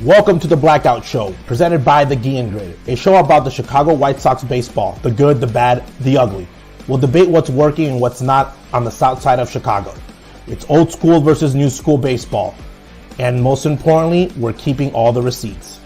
Welcome to the Blackout Show, presented by the Guillen Grid, a show about the Chicago White Sox baseball, the good, the bad, the ugly. We'll debate what's working and what's not on the south side of Chicago. It's old school versus new school baseball. And most importantly, we're keeping all the receipts.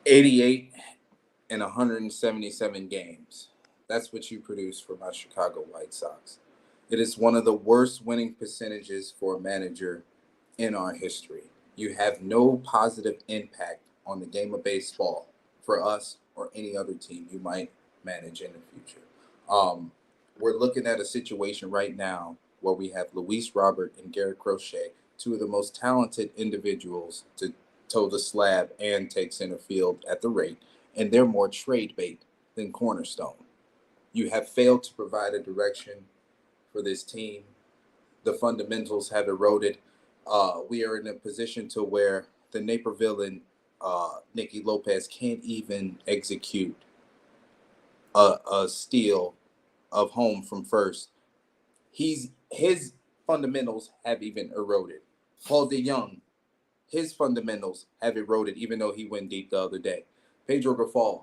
'88 in 177 games. That's what you produce for my Chicago White Sox. It is one of the worst winning percentages for a manager in our history. You have no positive impact on the game of baseball for us or any other team you might manage in the future. We're looking at a situation right now where we have Luis Robert and Garrett Crochet, two of the most talented individuals to toe the slab and take center field at the rate, and they're more trade bait than cornerstone. You have failed to provide a direction for this team. The fundamentals have eroded. We are in a position to where the Naperville and Nicky Lopez can't even execute a steal of home from first. His fundamentals have even eroded. Paul DeYoung, his fundamentals have eroded, even though he went deep the other day. Pedro Grifol,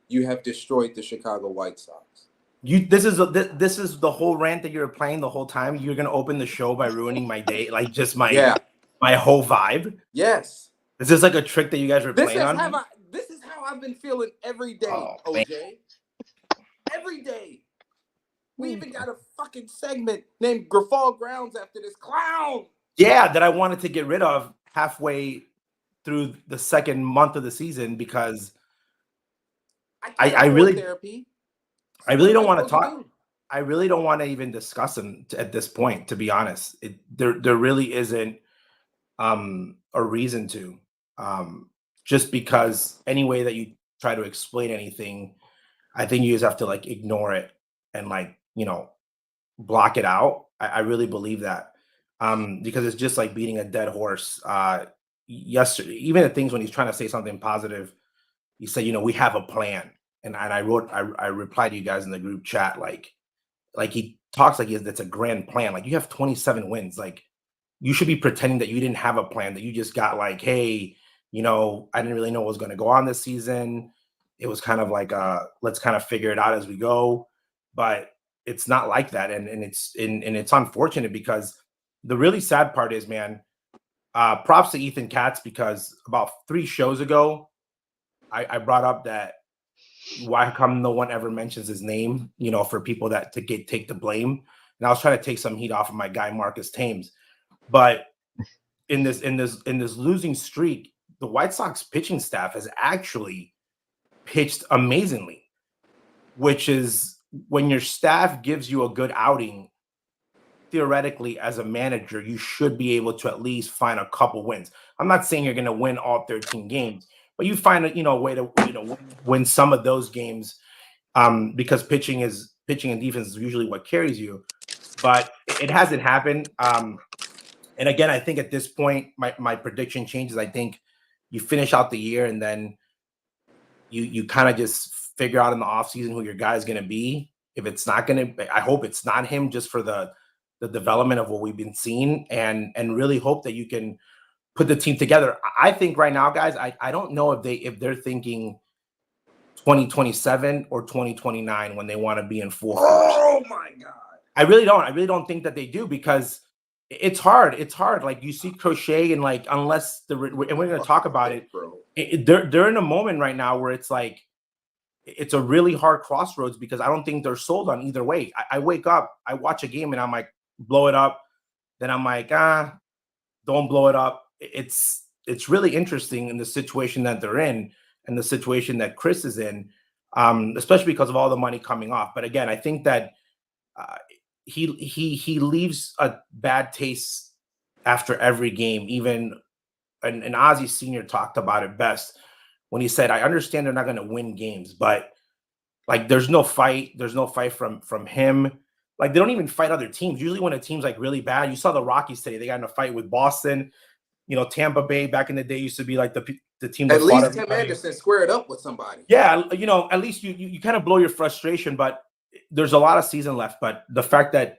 you have destroyed the Chicago White Sox. This is the whole rant that you're playing the whole time. You're gonna open the show by ruining my day, like just my whole vibe. Yes. Is this like a trick that you guys are playing on? This is how I've been feeling every day, OJ. Man. Every day. We even got a fucking segment named Grifol Grounds after this clown. Yeah, that I wanted to get rid of halfway through the second month of the season because I really don't want to talk. I really don't want to even discuss them at this point, to be honest. There really isn't a reason to. Just because any way that you try to explain anything, I think you just have to like ignore it and block it out. I really believe that. Because it's just like beating a dead horse. Yesterday, even at things when he's trying to say something positive, he said, we have a plan. And I replied to you guys in the group chat, like he talks like that's a grand plan. Like you have 27 wins. Like you should be pretending that you didn't have a plan, that you just got like, hey, I didn't really know what was going to go on this season. It was kind of like, let's kind of figure it out as we go. But it's not like that. And it's unfortunate because the really sad part is, man, props to Ethan Katz, because about 3 shows ago, I brought up that why come no one ever mentions his name, for people that take the blame. And I was trying to take some heat off of my guy, Marcus Thames. But in this losing streak, the White Sox pitching staff has actually pitched amazingly, which is when your staff gives you a good outing. Theoretically, as a manager, you should be able to at least find a couple wins. I'm not saying you're going to win all 13 games, but you find a way to win some of those games, because pitching and defense is usually what carries you. But it hasn't happened. And again, I think at this point, my prediction changes. I think you finish out the year and then you kind of just figure out in the offseason who your guy is going to be. If it's not going to, I hope it's not him, just for the development of what we've been seeing, and really hope that you can put the team together. I think right now, guys, I don't know if they're thinking 2027 or 2029 when they want to be in full force. Oh my God. I really don't think that they do, because It's hard. It's hard. Like you see Crochet and like unless and we're going to talk about it, bro. They're in a moment right now where it's like it's a really hard crossroads because I don't think they're sold on either way. I wake up, I watch a game, and I'm like, blow it up. Then I'm like, don't blow it up. It's really interesting in the situation that they're in and the situation that Chris is in, especially because of all the money coming off. But again, I think that he leaves a bad taste after every game. Even and Ozzie Sr. talked about it best when he said, "I understand they're not going to win games, but like there's no fight. There's no fight from him. Like they don't even fight other teams. Usually when a team's like really bad, you saw the Rockies today. They got in a fight with Boston. You know, Tampa Bay back in the day used to be like the team that at fought least everybody. Tim Anderson squared up with somebody. Yeah, you know, at least you kind of blow your frustration, but there's a lot of season left. But the fact that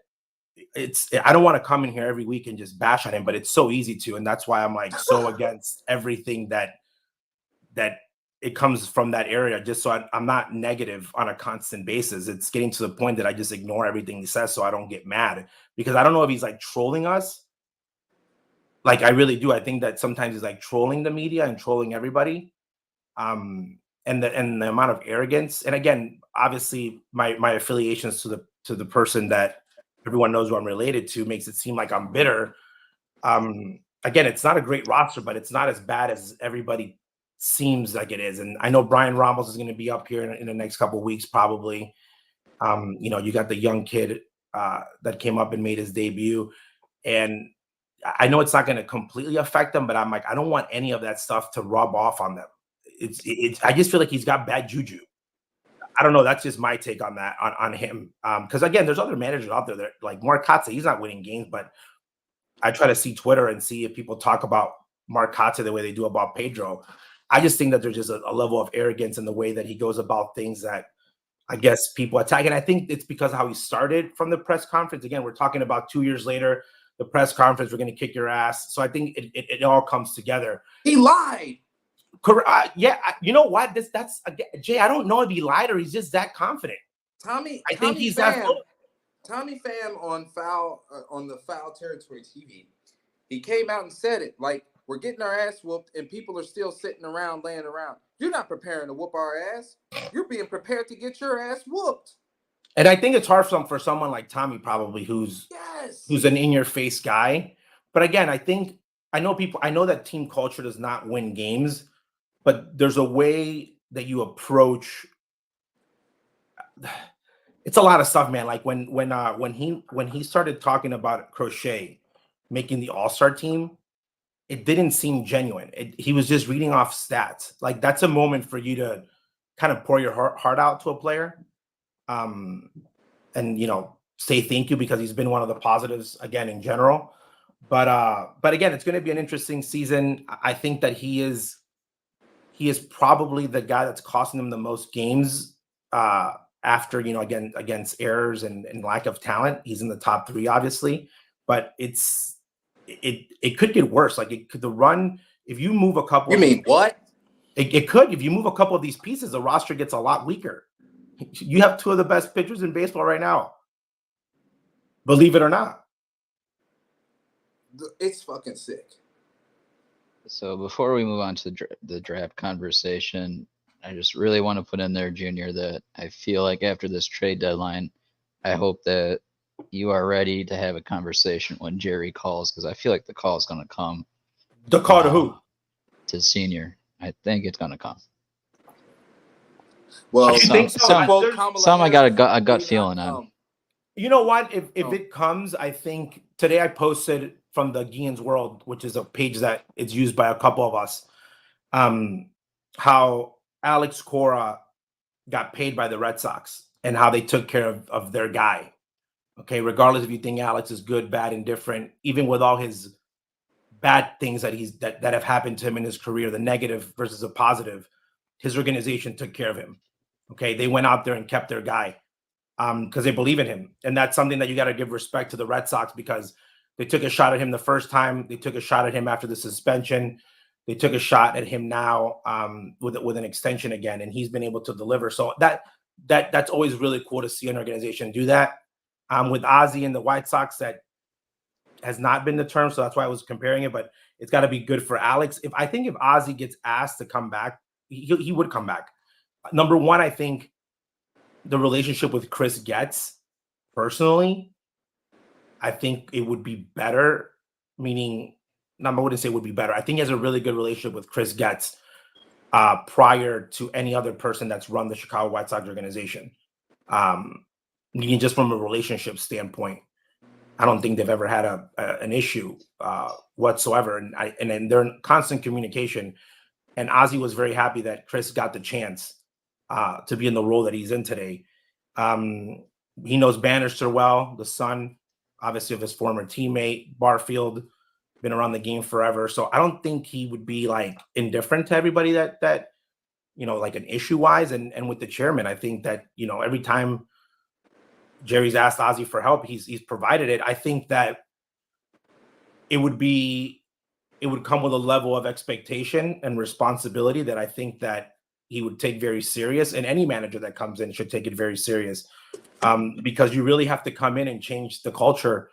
I don't want to come in here every week and just bash on him, but it's so easy to, and that's why I'm like so against everything that it comes from that area, just so I'm not negative on a constant basis. It's getting to the point that I just ignore everything he says so I don't get mad, because I don't know if he's like trolling us. Like I really do. I think that sometimes he's like trolling the media and trolling everybody. And the amount of arrogance. And again, obviously my affiliations to the person that everyone knows who I'm related to makes it seem like I'm bitter. Again, it's not a great roster, but it's not as bad as everybody seems like it is. And I know Brian Ramos is going to be up here in the next couple of weeks, probably. You know, you got the young kid that came up and made his debut. And I know it's not going to completely affect them, but I'm like, I don't want any of that stuff to rub off on them. I just feel like he's got bad juju. I don't know. That's just my take on that, on him. Because again, there's other managers out there that like Mark Kotsay, he's not winning games, but I try to see Twitter and see if people talk about Mark Kotsay the way they do about Pedro. I just think that there's just a level of arrogance in the way that he goes about things that I guess people attack. And I think it's because of how he started from the press conference. Again, we're talking about 2 years later, the press conference, we're going to kick your ass. So I think it all comes together. He lied. Yeah, you know what? That's Jay. I don't know if he lied or he's just that confident. I think he's that. Tommy Pham on the Foul Territory TV, he came out and said it like we're getting our ass whooped and people are still sitting around laying around. You're not preparing to whoop our ass. You're being prepared to get your ass whooped. And I think it's hard for someone like Tommy, probably who's an in-your-face guy. But again, I know that team culture does not win games. But there's a way that you approach. It's a lot of stuff, man. Like when he started talking about Crochet making the All-Star team, it didn't seem genuine. He was just reading off stats. Like that's a moment for you to kind of pour your heart out to a player, and you know say thank you because he's been one of the positives again in general. But again, it's going to be an interesting season. I think that he is probably the guy that's costing them the most games after, you know, again, against errors and lack of talent. He's in the top 3, obviously, but it could get worse. Like the run, if you move a couple. You mean what? It could. If you move a couple of these pieces, the roster gets a lot weaker. You have 2 of the best pitchers in baseball right now. Believe it or not. It's fucking sick. So before we move on to the draft conversation, I just really want to put in there, Junior, that I feel like after this trade deadline, I hope that you are ready to have a conversation when Jerry calls, because I feel like the call is going to come. The call to who? To Senior. I think it's going to come. Well, some I got a gut feeling on. You know what? If it comes, I think today I posted from the Guillen's World, which is a page that is used by a couple of us, how Alex Cora got paid by the Red Sox and how they took care of their guy. Okay, regardless if you think Alex is good, bad, indifferent, even with all his bad things that have happened to him in his career, the negative versus the positive, his organization took care of him. Okay, they went out there and kept their guy because they believe in him. And that's something that you got to give respect to the Red Sox, because they took a shot at him the first time. They took a shot at him after the suspension. They took a shot at him now with an extension again, and he's been able to deliver. So that's always really cool to see an organization do that. With Ozzie and the White Sox, that has not been the term, so that's why I was comparing it. But it's got to be good for Alex. If Ozzie gets asked to come back, he would come back. Number one, I think the relationship with Chris Getz, personally, I think it would be better. Meaning, I wouldn't say it would be better. I think he has a really good relationship with Chris Getz prior to any other person that's run the Chicago White Sox organization. Meaning, just from a relationship standpoint, I don't think they've ever had an issue whatsoever, and they're in constant communication. And Ozzie was very happy that Chris got the chance to be in the role that he's in today. He knows Bannister well, the son, obviously, of his former teammate Barfield, been around the game forever. So I don't think he would be like indifferent to everybody that like an issue wise. And with the chairman, I think that every time Jerry's asked Ozzie for help, he's provided it. I think that it would come with a level of expectation and responsibility that I think that he would take very serious, and any manager that comes in should take it very serious, because you really have to come in and change the culture.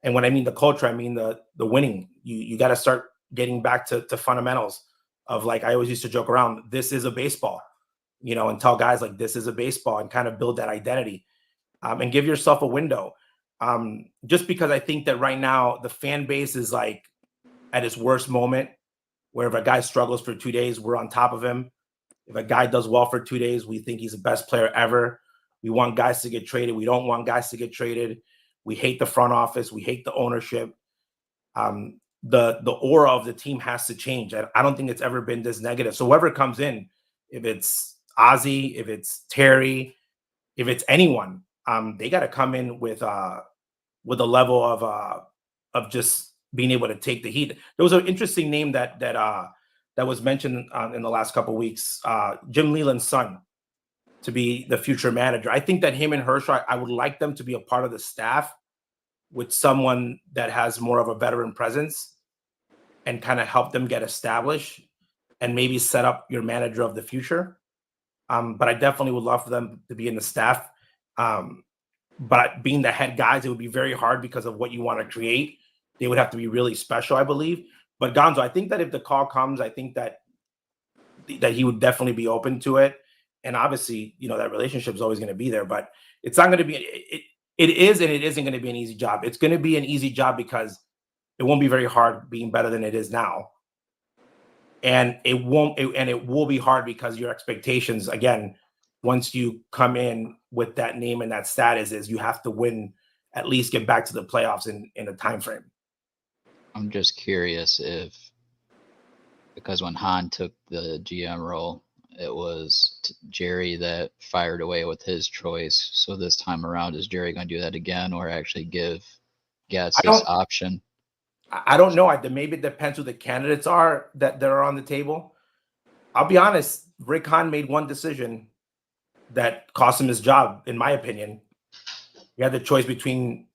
And when I mean the culture, I mean the winning. You got to start getting back to fundamentals of, like, I always used to joke around, this is a baseball, and tell guys like this is a baseball, and kind of build that identity, and give yourself a window. Just because I think that right now the fan base is like at its worst moment, where if a guy struggles for 2 days, we're on top of him. If a guy does well for 2 days, we think he's the best player ever. We want guys to get traded. We don't want guys to get traded. We hate the front office. We hate the ownership. The aura of the team has to change. I don't think it's ever been this negative. So whoever comes in, if it's Ozzie, if it's Terry, if it's anyone, they got to come in with a level of just being able to take the heat. There was an interesting name that was mentioned in the last couple of weeks, Jim Leland's son, to be the future manager. I think that him and Herschel, I would like them to be a part of the staff with someone that has more of a veteran presence and kind of help them get established and maybe set up your manager of the future. But I definitely would love for them to be in the staff. But being the head guys, it would be very hard because of what you want to create. They would have to be really special, I believe. But Gonzo, I think that if the call comes, I think that he would definitely be open to it. And obviously, that relationship is always going to be there. But it's not going to be. It is, and it isn't going to be an easy job. It's going to be an easy job because it won't be very hard being better than it is now. And it will be hard because your expectations, again, once you come in with that name and that status, is you have to win, at least get back to the playoffs in a time frame. I'm just curious because when Han took the GM role, it was Jerry that fired away with his choice. So this time around, is Jerry going to do that again, or actually give Getz this option? I don't know. Maybe it depends who the candidates are that are on the table. I'll be honest. Rick Hahn made one decision that cost him his job, in my opinion. He had the choice between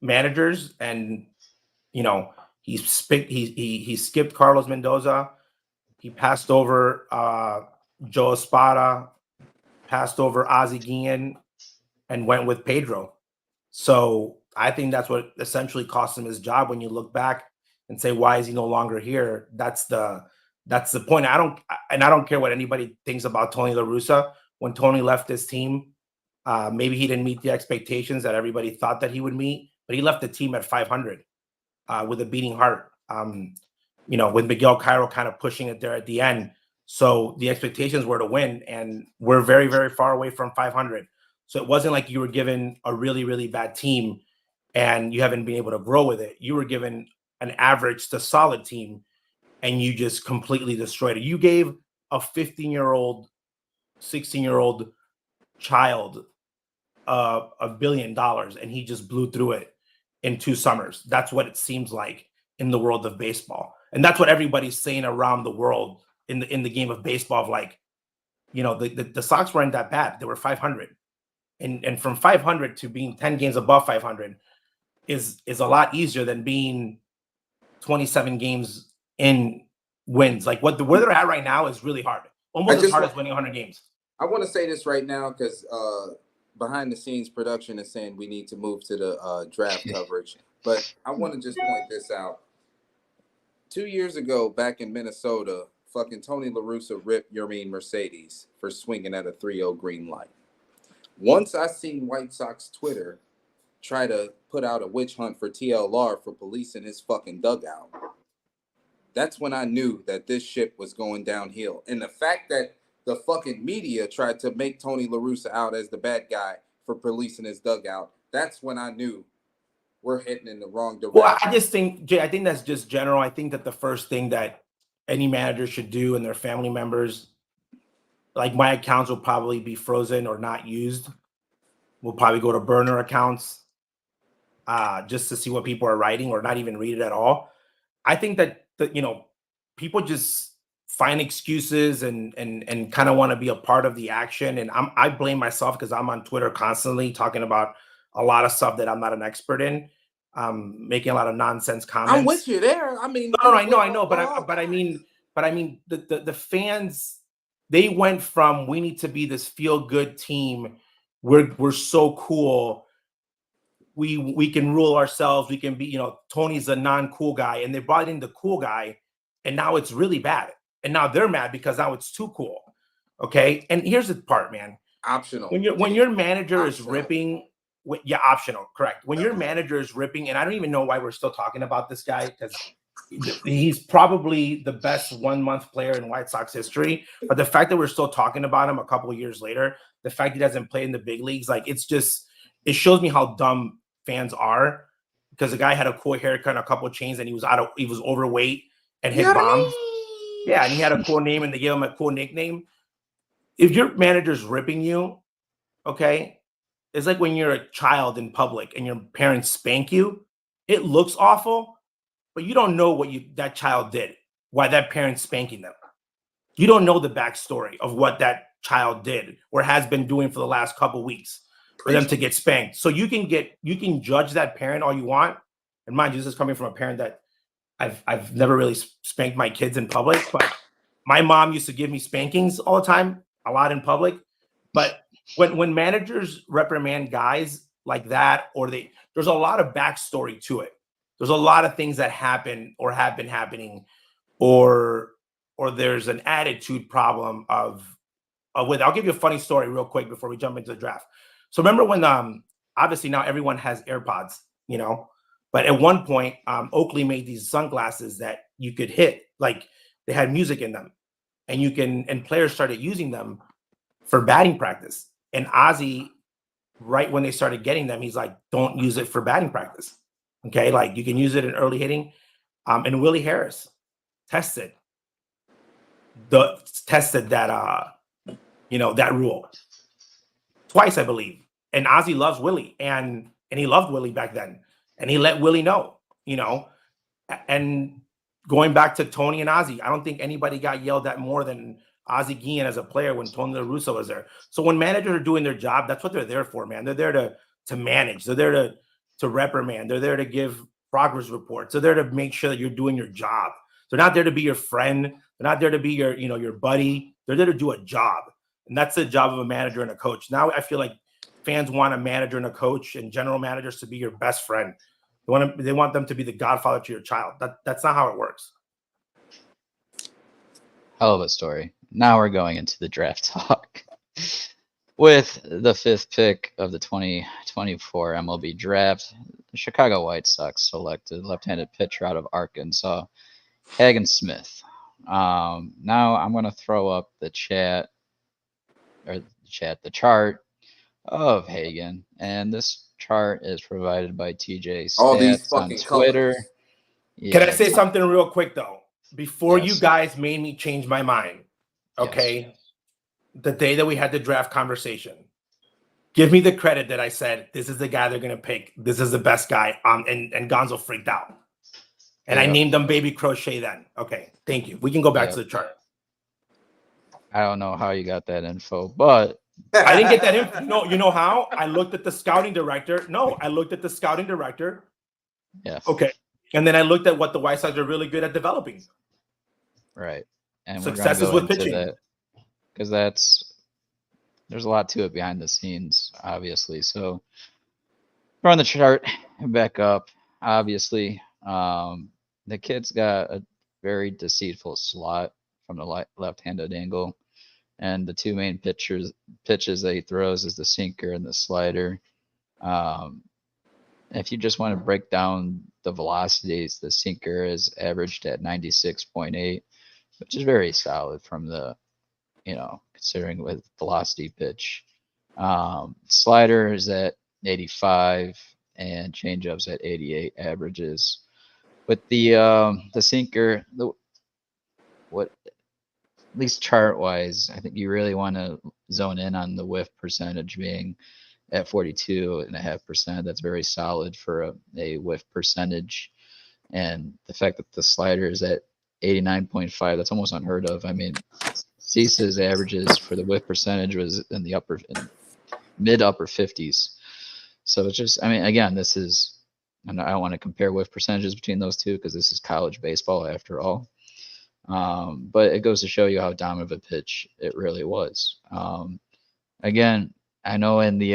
managers, and he skipped Carlos Mendoza. He passed over Joe Espada, passed over Ozzie Guillen, and went with Pedro. So I think that's what essentially cost him his job. When you look back and say, why is he no longer here? That's the point. I don't care what anybody thinks about Tony La Russa. When Tony left this team, maybe he didn't meet the expectations that everybody thought that he would meet, but he left the team at 500 with a beating heart. With Miguel Cairo kind of pushing it there at the end. So the expectations were to win, and we're very, very far away from 500. So it wasn't like you were given a really, really bad team and you haven't been able to grow with it. You were given an average to solid team, and you just completely destroyed it. You gave a 15-year-old, 16-year-old child $1 billion, and he just blew through it in 2 summers. That's what it seems like in the world of baseball. And that's what everybody's saying around the world in the game of baseball, of like, the Sox weren't that bad. They were 500. And from 500 to being 10 games above 500 is a lot easier than being 27 games in wins. Like where they're at right now is really hard. Almost as hard as winning 100 games. I want to say this right now because behind the scenes production is saying we need to move to the draft coverage. But I want to just point this out. 2 years ago, back in Minnesota, fucking Tony La Russa ripped Yermin Mercedes for swinging at a 3-0 green light. Once I seen White Sox Twitter try to put out a witch hunt for TLR for policing his fucking dugout, that's when I knew that this shit was going downhill. And the fact that the fucking media tried to make Tony La Russa out as the bad guy for policing his dugout, that's when I knew we're heading in the wrong direction. Well, I just think, Jay, I think that's just general. I think that the first thing that any manager should do and their family members, like my accounts will probably be frozen or not used. We'll probably go to burner accounts just to see what people are writing or not even read it at all. I think that, people just find excuses and kind of want to be a part of the action. And I blame myself because I'm on Twitter constantly talking about a lot of stuff that I'm not an expert in, making a lot of nonsense comments. I'm with you there. I mean, no, I know, but I mean, the fans, they went from we need to be this feel good team. We're so cool. We can rule ourselves. We can be, Tony's a non-cool guy, and they brought in the cool guy, and now it's really bad. And now they're mad because now it's too cool. Okay. And here's the part, man. Optional. When your manager is ripping, optional, correct. When your manager is ripping, and I don't even know why we're still talking about this guy because he's probably the best 1 month player in White Sox history. But the fact that we're still talking about him a couple of years later, the fact he doesn't play in the big leagues, like it shows me how dumb fans are, because the guy had a cool haircut and a couple of chains, and he was overweight and hit bombs. Yeah, and he had a cool name, and they gave him a cool nickname. If your manager's ripping you, okay, it's like when you're a child in public and your parents spank you. It looks awful, but you don't know what that child did, why that parent's spanking them. You don't know the backstory of what that child did or has been doing for the last couple of weeks for them to get spanked. So you can judge that parent all you want. And mind you, this is coming from a parent that I've never really spanked my kids in public, but my mom used to give me spankings all the time, a lot in public. But when managers reprimand guys like that, or there's a lot of backstory to it. There's a lot of things that happen or have been happening, or there's an attitude problem with. I'll give you a funny story real quick before we jump into the draft. So remember when obviously now everyone has AirPods, but at one point, Oakley made these sunglasses that you could hit, like they had music in them, and players started using them for batting practice. And Ozzy, right when they started getting them, he's like, don't use it for batting practice. Okay. Like you can use it in early hitting. And Willie Harris tested that, that rule twice, I believe. And Ozzy loves Willie, and he loved Willie back then. And he let Willie know, and going back to Tony and Ozzy, I don't think anybody got yelled at more than Ozzie Guillen as a player when Tony La Russa was there. So when managers are doing their job, that's what they're there for, man. They're there to manage. They're there to reprimand. They're there to give progress reports. They're there to make sure that you're doing your job. They're not there to be your friend. They're not there to be your buddy. They're there to do a job. And that's the job of a manager and a coach. Now I feel like fans want a manager and a coach and general managers to be your best friend. They want them to be the godfather to your child. That's not how it works. Hell of a story. Now we're going into the draft talk. With the 5th pick of the 2024 MLB Draft, the Chicago White Sox selected left-handed pitcher out of Arkansas, Hagen Smith. Now I'm going to throw up the chart of Hagen, and this chart is provided by TJ Stats on Twitter. Can I say something real quick though? Before you guys made me change my mind, okay? Yes. The day that we had the draft conversation, give me the credit that I said, this is the guy they're going to pick. This is the best guy. And Gonzo freaked out. And I named him Baby Crochet then. Okay, thank you. We can go back to the chart. I don't know how you got that info, but I didn't get that info. No, you know how? I looked at the scouting director. Yes. Okay. And then I looked at what the White Sox are really good at developing. Right. And successes with pitching. Because that's there's a lot to it behind the scenes, obviously. So throwing the chart back up, obviously, the kid's got a very deceitful slot from the left-handed angle, and the two main pitches that he throws is the sinker and the slider. If you just want to break down the velocities, the sinker is averaged at 96.8, which is very solid from the, considering with velocity pitch. Slider is at 85 and changeups at 88 averages. With the sinker, what at least chart wise, I think you really want to zone in on the whiff percentage being at 42.5%. That's very solid for a whiff percentage. And the fact that the slider is at 89.5, that's almost unheard of. I mean, Cease's averages for the whiff percentage was in the mid upper 50s. So it's just, I mean, again, this is, and I don't want to compare whiff percentages between those two because this is college baseball after all. But it goes to show you how dominant of a pitch it really was. Again, I know in the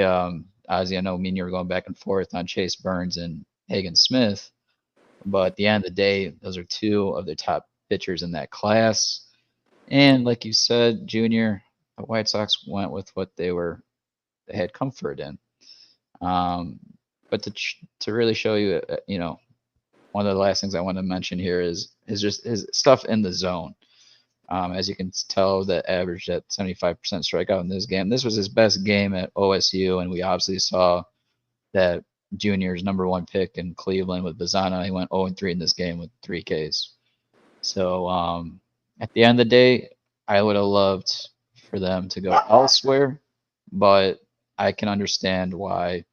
Ozzy, I know me and you were going back and forth on Chase Burns and Hagen Smith, but at the end of the day, those are two of the top pitchers in that class. And like you said, Junior, the White Sox went with what they had comfort in. But to really show you, one of the last things I want to mention here is just his stuff in the zone. As you can tell, that averaged at 75% strikeout in this game. This was his best game at OSU, and we obviously saw that Junior's number one pick in Cleveland with Bazana. He went 0-3 in this game with 3 Ks. So at the end of the day, I would have loved for them to go elsewhere, but I can understand why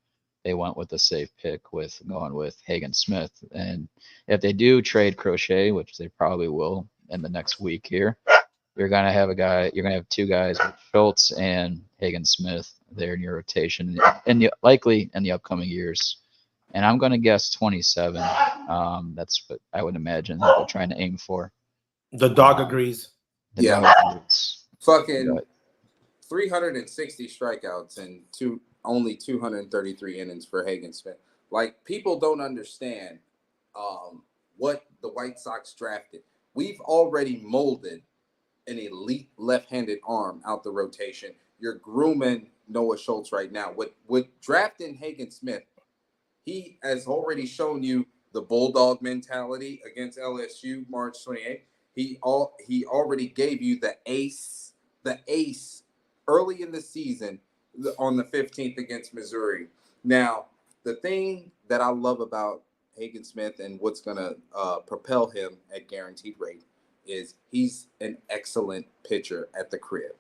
they went with a safe pick with going with Hagen Smith. And if they do trade Crochet, which they probably will in the next week here, you're going to have 2 guys with Schultz and Hagen Smith there in your rotation, and likely in the upcoming years. And I'm going to guess 27. That's what I would imagine that they're trying to aim for. The dog agrees. Dog agrees. Fucking 360 strikeouts and only 233 innings for Hagen Smith. Like, people don't understand what the White Sox drafted. We've already molded an elite left-handed arm out the rotation. You're grooming Noah Schultz right now. With drafting Hagen Smith, he has already shown you the bulldog mentality against LSU March 28th. He already gave you the ace early in the season on the 15th against Missouri. Now, the thing that I love about Hagen Smith and what's going to propel him at guaranteed rate is he's an excellent pitcher at the crib.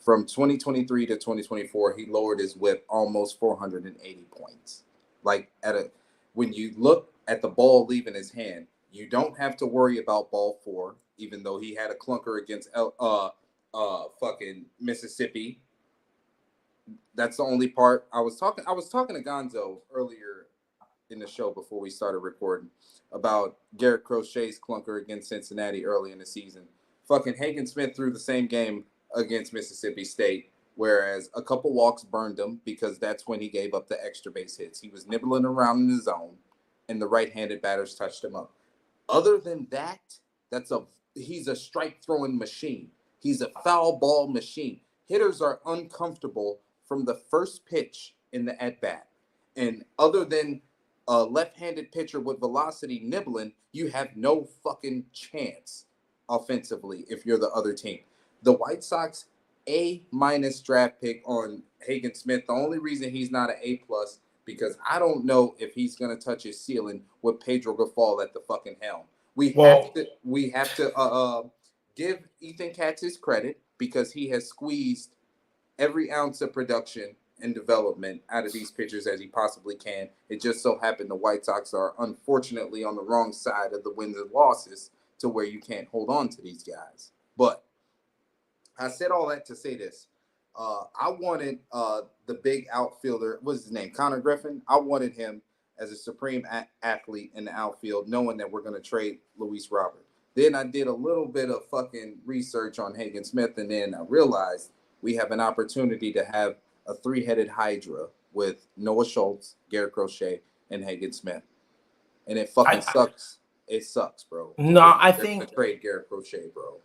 From 2023 to 2024, he lowered his whip almost 480 points. Like, when you look at the ball leaving his hand, you don't have to worry about ball 4, even though he had a clunker against fucking Mississippi. That's the only part. I was talking to Gonzo earlier in the show before we started recording about Garrett Crochet's clunker against Cincinnati early in the season. Fucking Hagen Smith threw the same game against Mississippi State, whereas a couple walks burned him because that's when he gave up the extra base hits. He was nibbling around in the zone, and the right-handed batters touched him up. Other than that, he's a strike-throwing machine. He's a foul ball machine. Hitters are uncomfortable from the first pitch in the at-bat. And other than a left-handed pitcher with velocity nibbling, you have no fucking chance offensively if you're the other team. The White Sox A- draft pick on Hagen Smith, the only reason he's not an A+, because I don't know if he's going to touch his ceiling with Pedro Grifol at the fucking helm. We have to give Ethan Katz his credit because he has squeezed every ounce of production and development out of these pitchers as he possibly can. It just so happened the White Sox are unfortunately on the wrong side of the wins and losses to where you can't hold on to these guys. But I said all that to say this. I wanted the big outfielder, what's his name, Connor Griffin. I wanted him as a supreme athlete in the outfield, knowing that we're going to trade Luis Robert. Then I did a little bit of fucking research on Hagen Smith, and then I realized we have an opportunity to have a three-headed hydra with Noah Schultz, Garrett Crochet, and Hagen Smith. And it fucking sucks. It sucks, bro. No, I think trade Garrett Crochet, bro.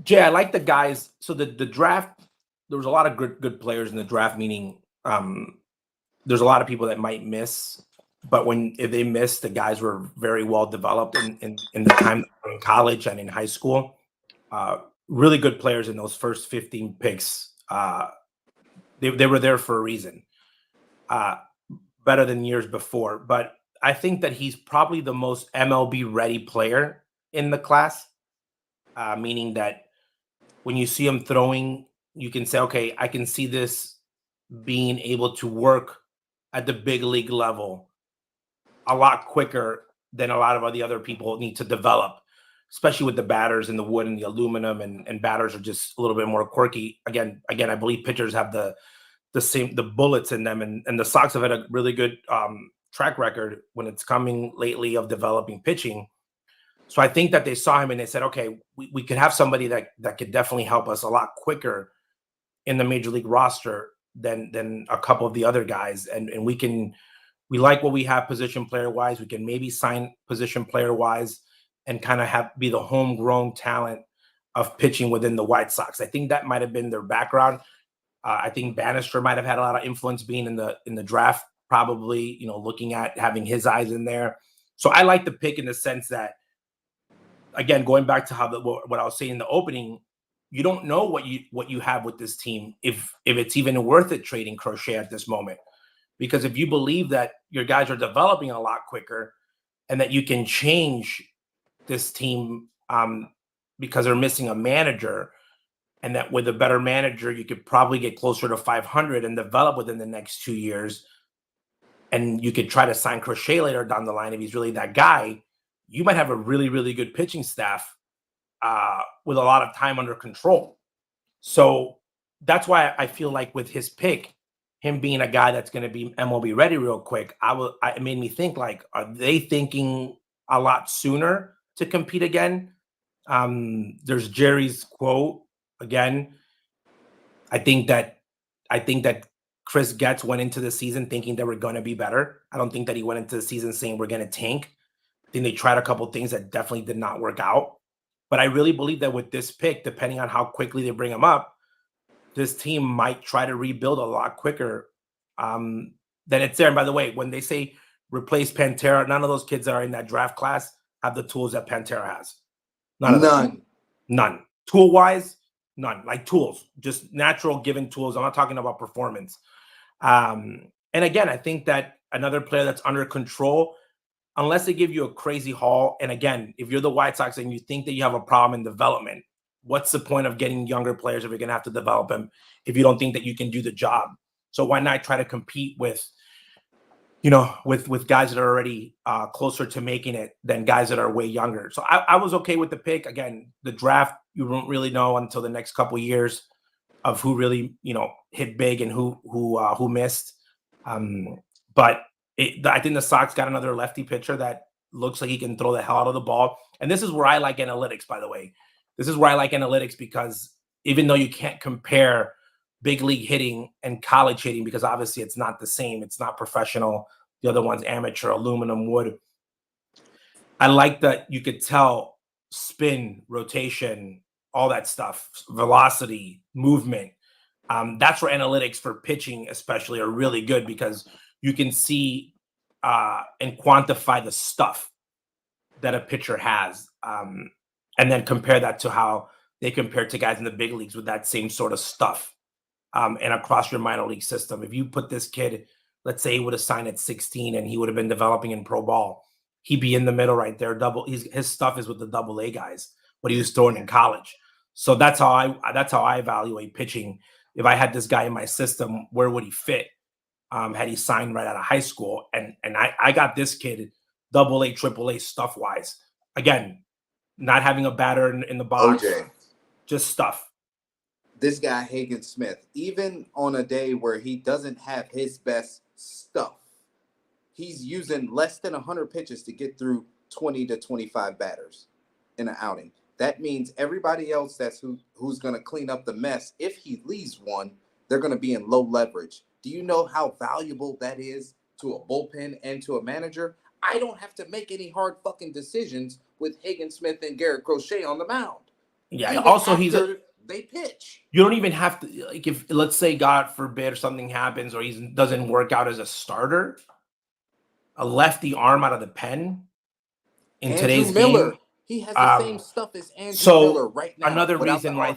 Jay, I like the guys. So the draft, there was a lot of good players in the draft, meaning there's a lot of people that might miss. But if they missed, the guys were very well developed in the time in college and in high school. Really good players in those first 15 picks. They were there for a reason. Better than years before. But I think that he's probably the most MLB ready player in the class, meaning that when you see him throwing, you can say, okay, I can see this being able to work at the big league level a lot quicker than a lot of the other people need to develop, especially with the batters and the wood and the aluminum, and batters are just a little bit more quirky. Again, I believe pitchers have the bullets in them, and the Sox have had a really good track record when it's coming lately of developing pitching. So I think that they saw him and they said, okay, we could have somebody that could definitely help us a lot quicker in the major league roster than a couple of the other guys. And we like what we have position player wise. We can maybe sign position player wise and kind of be the homegrown talent of pitching within the White Sox. I think that might have been their background. I think Bannister might have had a lot of influence being in the draft, probably, looking at having his eyes in there. So I like the pick in the sense that, again, going back to what I was saying in the opening, you don't know what you have with this team if it's even worth it trading Crochet at this moment. Because if you believe that your guys are developing a lot quicker and that you can change this team because they're missing a manager, and that with a better manager, you could probably get closer to 500 and develop within the next 2 years, and you could try to sign Crochet later down the line if he's really that guy, you might have a really, really good pitching staff with a lot of time under control. So that's why I feel like with his pick, him being a guy that's going to be MLB ready real quick, it made me think, like, are they thinking a lot sooner to compete again? There's Jerry's quote again. I think that Chris Getz went into the season thinking they were going to be better. I don't think that he went into the season saying we're going to tank. I think they tried a couple of things that definitely did not work out. But I really believe that with this pick, depending on how quickly they bring him up, this team might try to rebuild a lot quicker than it's there. And by the way, when they say replace Pantera, none of those kids that are in that draft class have the tools that Pantera has. None. Tool-wise, none. Like tools, just natural given tools. I'm not talking about performance. And again, I think that another player that's under control, unless they give you a crazy haul, and again, if you're the White Sox and you think that you have a problem in development, what's the point of getting younger players if you're going to have to develop them if you don't think that you can do the job? So why not try to compete with guys that are already closer to making it than guys that are way younger? So I was okay with the pick. Again, the draft, you don't really know until the next couple of years of who really, hit big and who missed. But I think the Sox got another lefty pitcher that looks like he can throw the hell out of the ball. And this is where I like analytics, by the way. This is where I like analytics, because even though you can't compare big league hitting and college hitting, because obviously it's not the same, it's not professional, the other one's amateur, aluminum, wood. I like that you could tell spin, rotation, all that stuff, velocity, movement. That's where analytics for pitching especially are really good, because you can see and quantify the stuff that a pitcher has, and then compare that to how they compare to guys in the big leagues with that same sort of stuff, and across your minor league system. If you put this kid, let's say he would have signed at 16 and he would have been developing in pro ball, he'd be in the middle right there. His stuff is with the AA guys, what he was throwing in college. So that's how I evaluate pitching. If I had this guy in my system, where would he fit? Had he signed right out of high school? And I got this kid AA, AAA stuff wise. Again, not having a batter in the box, OJ. Just stuff. This guy, Hagen Smith, even on a day where he doesn't have his best stuff, he's using less than 100 pitches to get through 20 to 25 batters in an outing. that means everybody else who's going to clean up the mess, if he leaves one, they're going to be in low leverage. Do you know how valuable that is to a bullpen and to a manager? I don't have to make any hard fucking decisions with Hagen Smith and Garrett Crochet on the mound. Yeah. Even Also, they pitch. You don't even have to, like, if, let's say, God forbid, something happens or he doesn't work out as a starter, a lefty arm out of the pen in Andrew today's Miller, game. he has the same stuff as Andrew Miller right now. Another reason why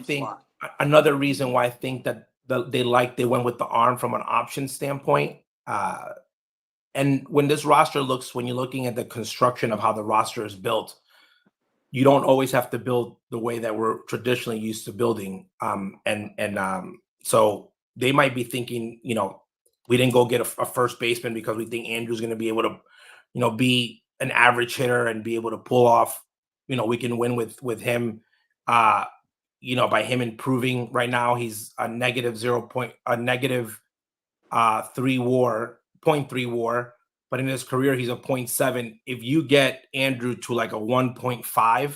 I think that they went with the arm from an option standpoint. And when this roster when you're looking at the construction of how the roster is built, you don't always have to build the way that we're traditionally used to building. So they might be thinking, we didn't go get a first baseman because we think Andrew's going to be able to, be an average hitter and be able to pull off, we can win with him, by him improving. Right now, he's a negative 0.3 WAR, but in his career, he's a 0.7. If you get Andrew to like a 1.5,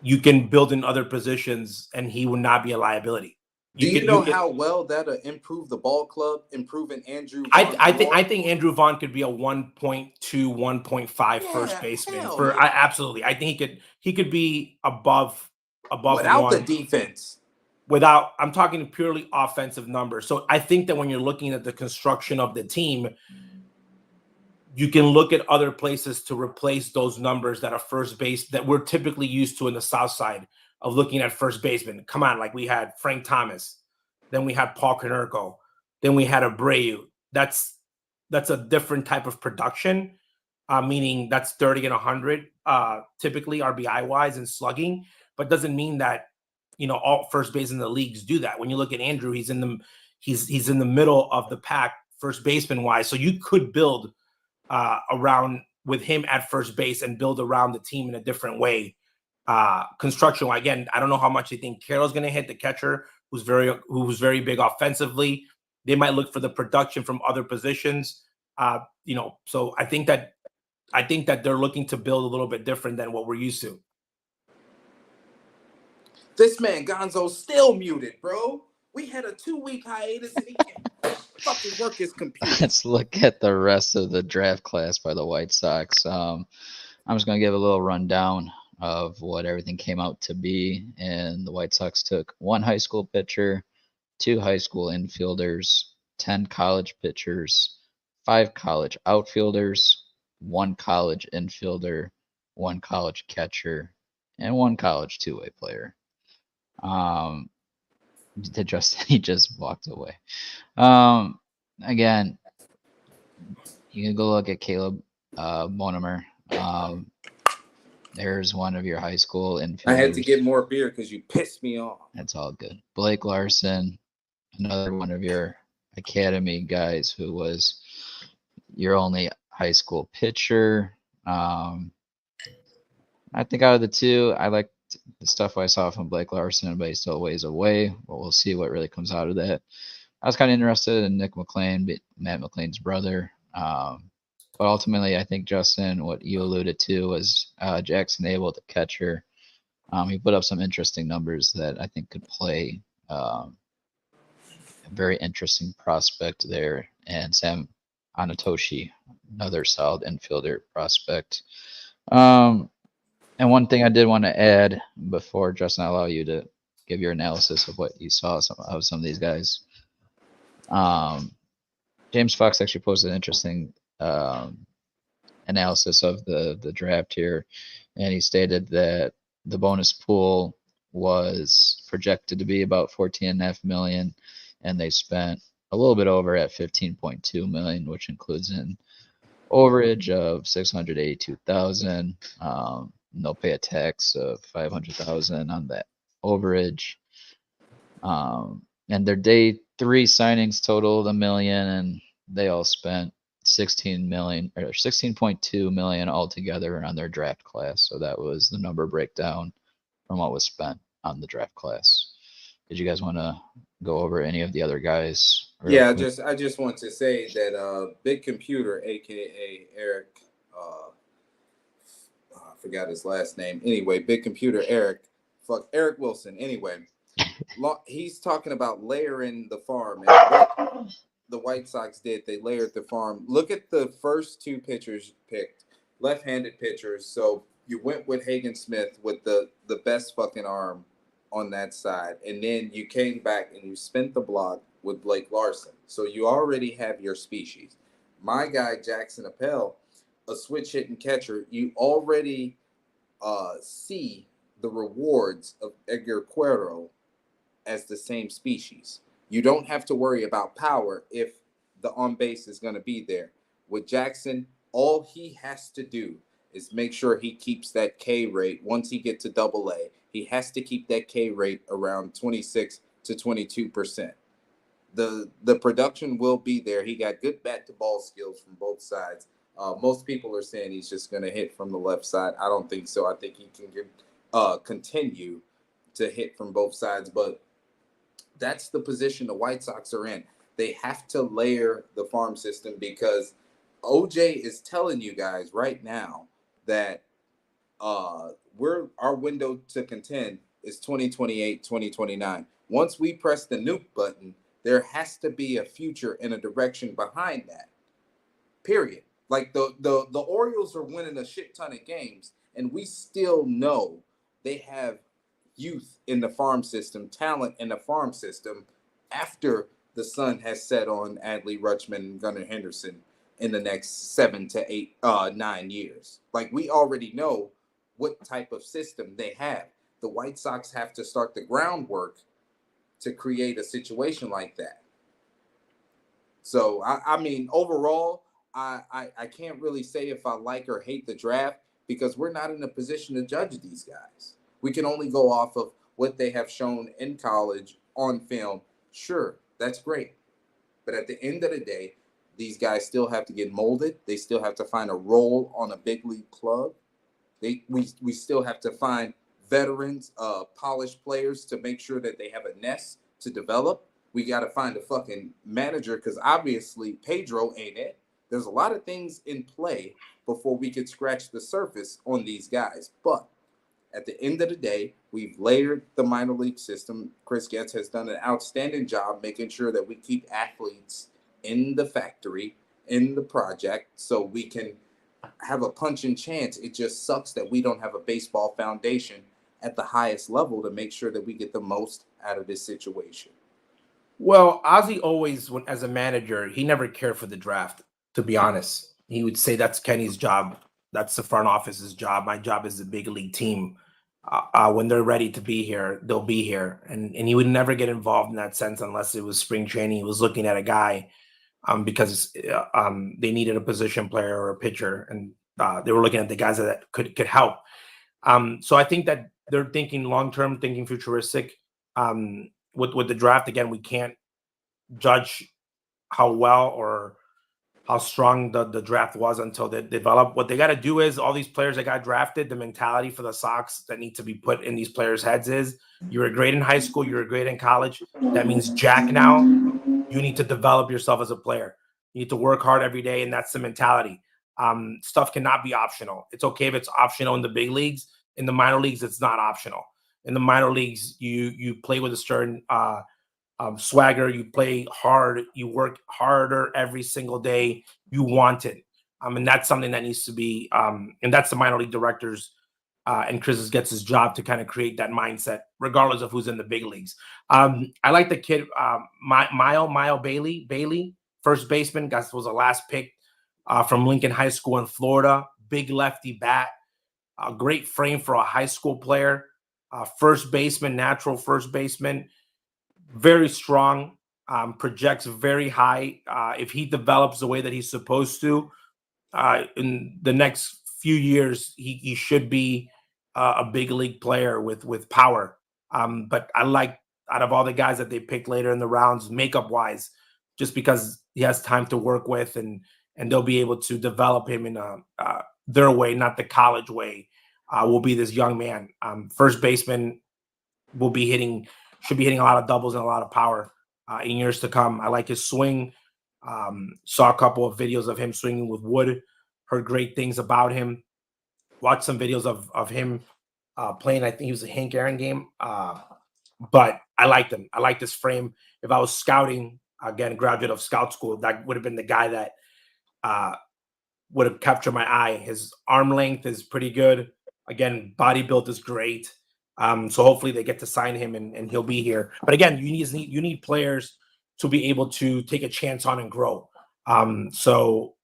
you can build in other positions and he will not be a liability. Do you know how well that'll improve the ball club, improving Andrew Vaughn? I think Andrew Vaughn could be a 1.2, 1.5 first baseman. Absolutely. I think he could be above without one. The defense. I'm talking purely offensive numbers. So I think that when you're looking at the construction of the team, you can look at other places to replace those numbers that are first base that we're typically used to in the South Side of looking at first baseman. Come on, like we had Frank Thomas, then we had Paul Konerko, then we had Abreu. That's a different type of production, meaning that's 30 and 100, typically RBI wise and slugging, but doesn't mean that all first base in the leagues do that. When you look at Andrew, he's in the middle of the pack first baseman wise. So you could build around with him at first base and build around the team in a different way. Construction, again, I don't know how much they think Carroll's going to hit, the catcher, who's very big offensively. They might look for the production from other positions. So I think that they're looking to build a little bit different than what we're used to. This man Gonzo's still muted, bro. We had a 2-week hiatus and he can't fucking work his computer. Let's look at the rest of the draft class by the White Sox. I'm just going to give a little rundown of what everything came out to be. And the White Sox took 1 high school pitcher, 2 high school infielders, 10 college pitchers, 5 college outfielders, 1 college infielder, 1 college catcher, and 1 college two-way player. He just walked away. Again, you can go look at Caleb Bonham. There's one of your high school infielders. I had to get more beer because you pissed me off. That's all good. Blake Larson, another one of your academy guys who was your only high school pitcher. I think out of the two, I like the stuff I saw from Blake Larson, but he's still ways away. But we'll see what really comes out of that. I was kind of interested in Nick McLean, Matt McLean's brother. But ultimately, I think, Justin, what you alluded to was Jackson Abel, the catcher. He put up some interesting numbers that I think could play a very interesting prospect there. And Sam Anatoshi, another solid infielder prospect. And one thing I did want to add before, Justin, I allow you to give your analysis of what you saw of some of these guys. James Fox actually posted an interesting analysis of the draft here, and he stated that the bonus pool was projected to be about $14.5 million, and they spent a little bit over at $15.2 million, which includes an overage of $682,000. They'll pay a tax of $500,000 on that overage. And their day 3 signings totaled $1 million, and they all spent $16.2 million altogether on their draft class. So that was the number breakdown from what was spent on the draft class. Did you guys want to go over any of the other guys? Yeah, I just want to say that Big Computer, aka Eric, forgot his last name. Anyway, Big Computer Eric. Fuck, Eric Wilson. Anyway, he's talking about layering the farm. And what the White Sox did, they layered the farm. Look at the first two pitchers picked, left-handed pitchers. So you went with Hagen Smith with the best fucking arm on that side. And then you came back and you spent the block with Blake Larson. So you already have your species. My guy, Jackson Appel, a switch hitting catcher, you already see the rewards of Edgar Cuero as the same species. You don't have to worry about power if the on base is going to be there. With Jackson, all he has to do is make sure he keeps that K rate. Once he gets to AA, he has to keep that K rate around 26 to 22%. The production will be there. He got good bat to ball skills from both sides. Most people are saying he's just going to hit from the left side. I don't think so. I think he can continue to hit from both sides, but that's the position the White Sox are in. They have to layer the farm system because OJ is telling you guys right now that our window to contend is 2028, 2029. Once we press the nuke button, there has to be a future and a direction behind that. Period. Like the Orioles are winning a shit ton of games, and we still know they have youth in the farm system, talent in the farm system after the sun has set on Adley Rutschman and Gunnar Henderson in the next 7 to 9 years. Like, we already know what type of system they have. The White Sox have to start the groundwork to create a situation like that. So, I mean, overall, I can't really say if I like or hate the draft because we're not in a position to judge these guys. We can only go off of what they have shown in college on film. Sure, that's great. But at the end of the day, these guys still have to get molded. They still have to find a role on a big league club. We still have to find veterans, polished players to make sure that they have a nest to develop. We got to find a fucking manager because obviously Pedro ain't it. There's a lot of things in play before we could scratch the surface on these guys. But at the end of the day, we've layered the minor league system. Chris Getz has done an outstanding job making sure that we keep athletes in the factory, in the project, so we can have a punching chance. It just sucks that we don't have a baseball foundation at the highest level to make sure that we get the most out of this situation. Well, Ozzie always, as a manager, he never cared for the draft, to be honest. He would say that's Kenny's job. That's the front office's job. My job is the big league team. When they're ready to be here, they'll be here. And he would never get involved in that sense unless it was spring training. He was looking at a guy because they needed a position player or a pitcher. And they were looking at the guys that could help. So I think that they're thinking long-term, thinking futuristic. With the draft, again, we can't judge how well or how strong the draft was until they develop. What they got to do is all these players that got drafted, the mentality for the Sox that need to be put in these players' heads is you were great in high school, you were great in college. That means Jack now, you need to develop yourself as a player. You need to work hard every day, and that's the mentality. Stuff cannot be optional. It's okay if it's optional in the big leagues. In the minor leagues, it's not optional. In the minor leagues, you play with a certain swagger, you play hard, you work harder every single day, you want it. And that's something that needs to be, and that's the minor league directors and Chris gets his job to kind of create that mindset, regardless of who's in the big leagues. I like the kid, Mile Bailey, first baseman, was the last pick from Lincoln High School in Florida, big lefty bat, a great frame for a high school player, first baseman, natural first baseman, very strong, projects very high. If he develops the way that he's supposed to, in the next few years, he should be a big league player with power. But I like, out of all the guys that they picked later in the rounds, makeup wise, just because he has time to work with and they'll be able to develop him in their way, not the college way, will be this young man. First baseman should be hitting a lot of doubles and a lot of power in years to come. I like his swing. Saw a couple of videos of him swinging with wood. Heard great things about him. watched some videos of him playing. I think he was a Hank Aaron game. But I liked him. I liked his frame. If I was scouting, again, graduate of scout school, that would have been the guy that would have captured my eye. His arm length is pretty good. Again, body build is great. So hopefully they get to sign him and he'll be here. But again, you need players to be able to take a chance on and grow. So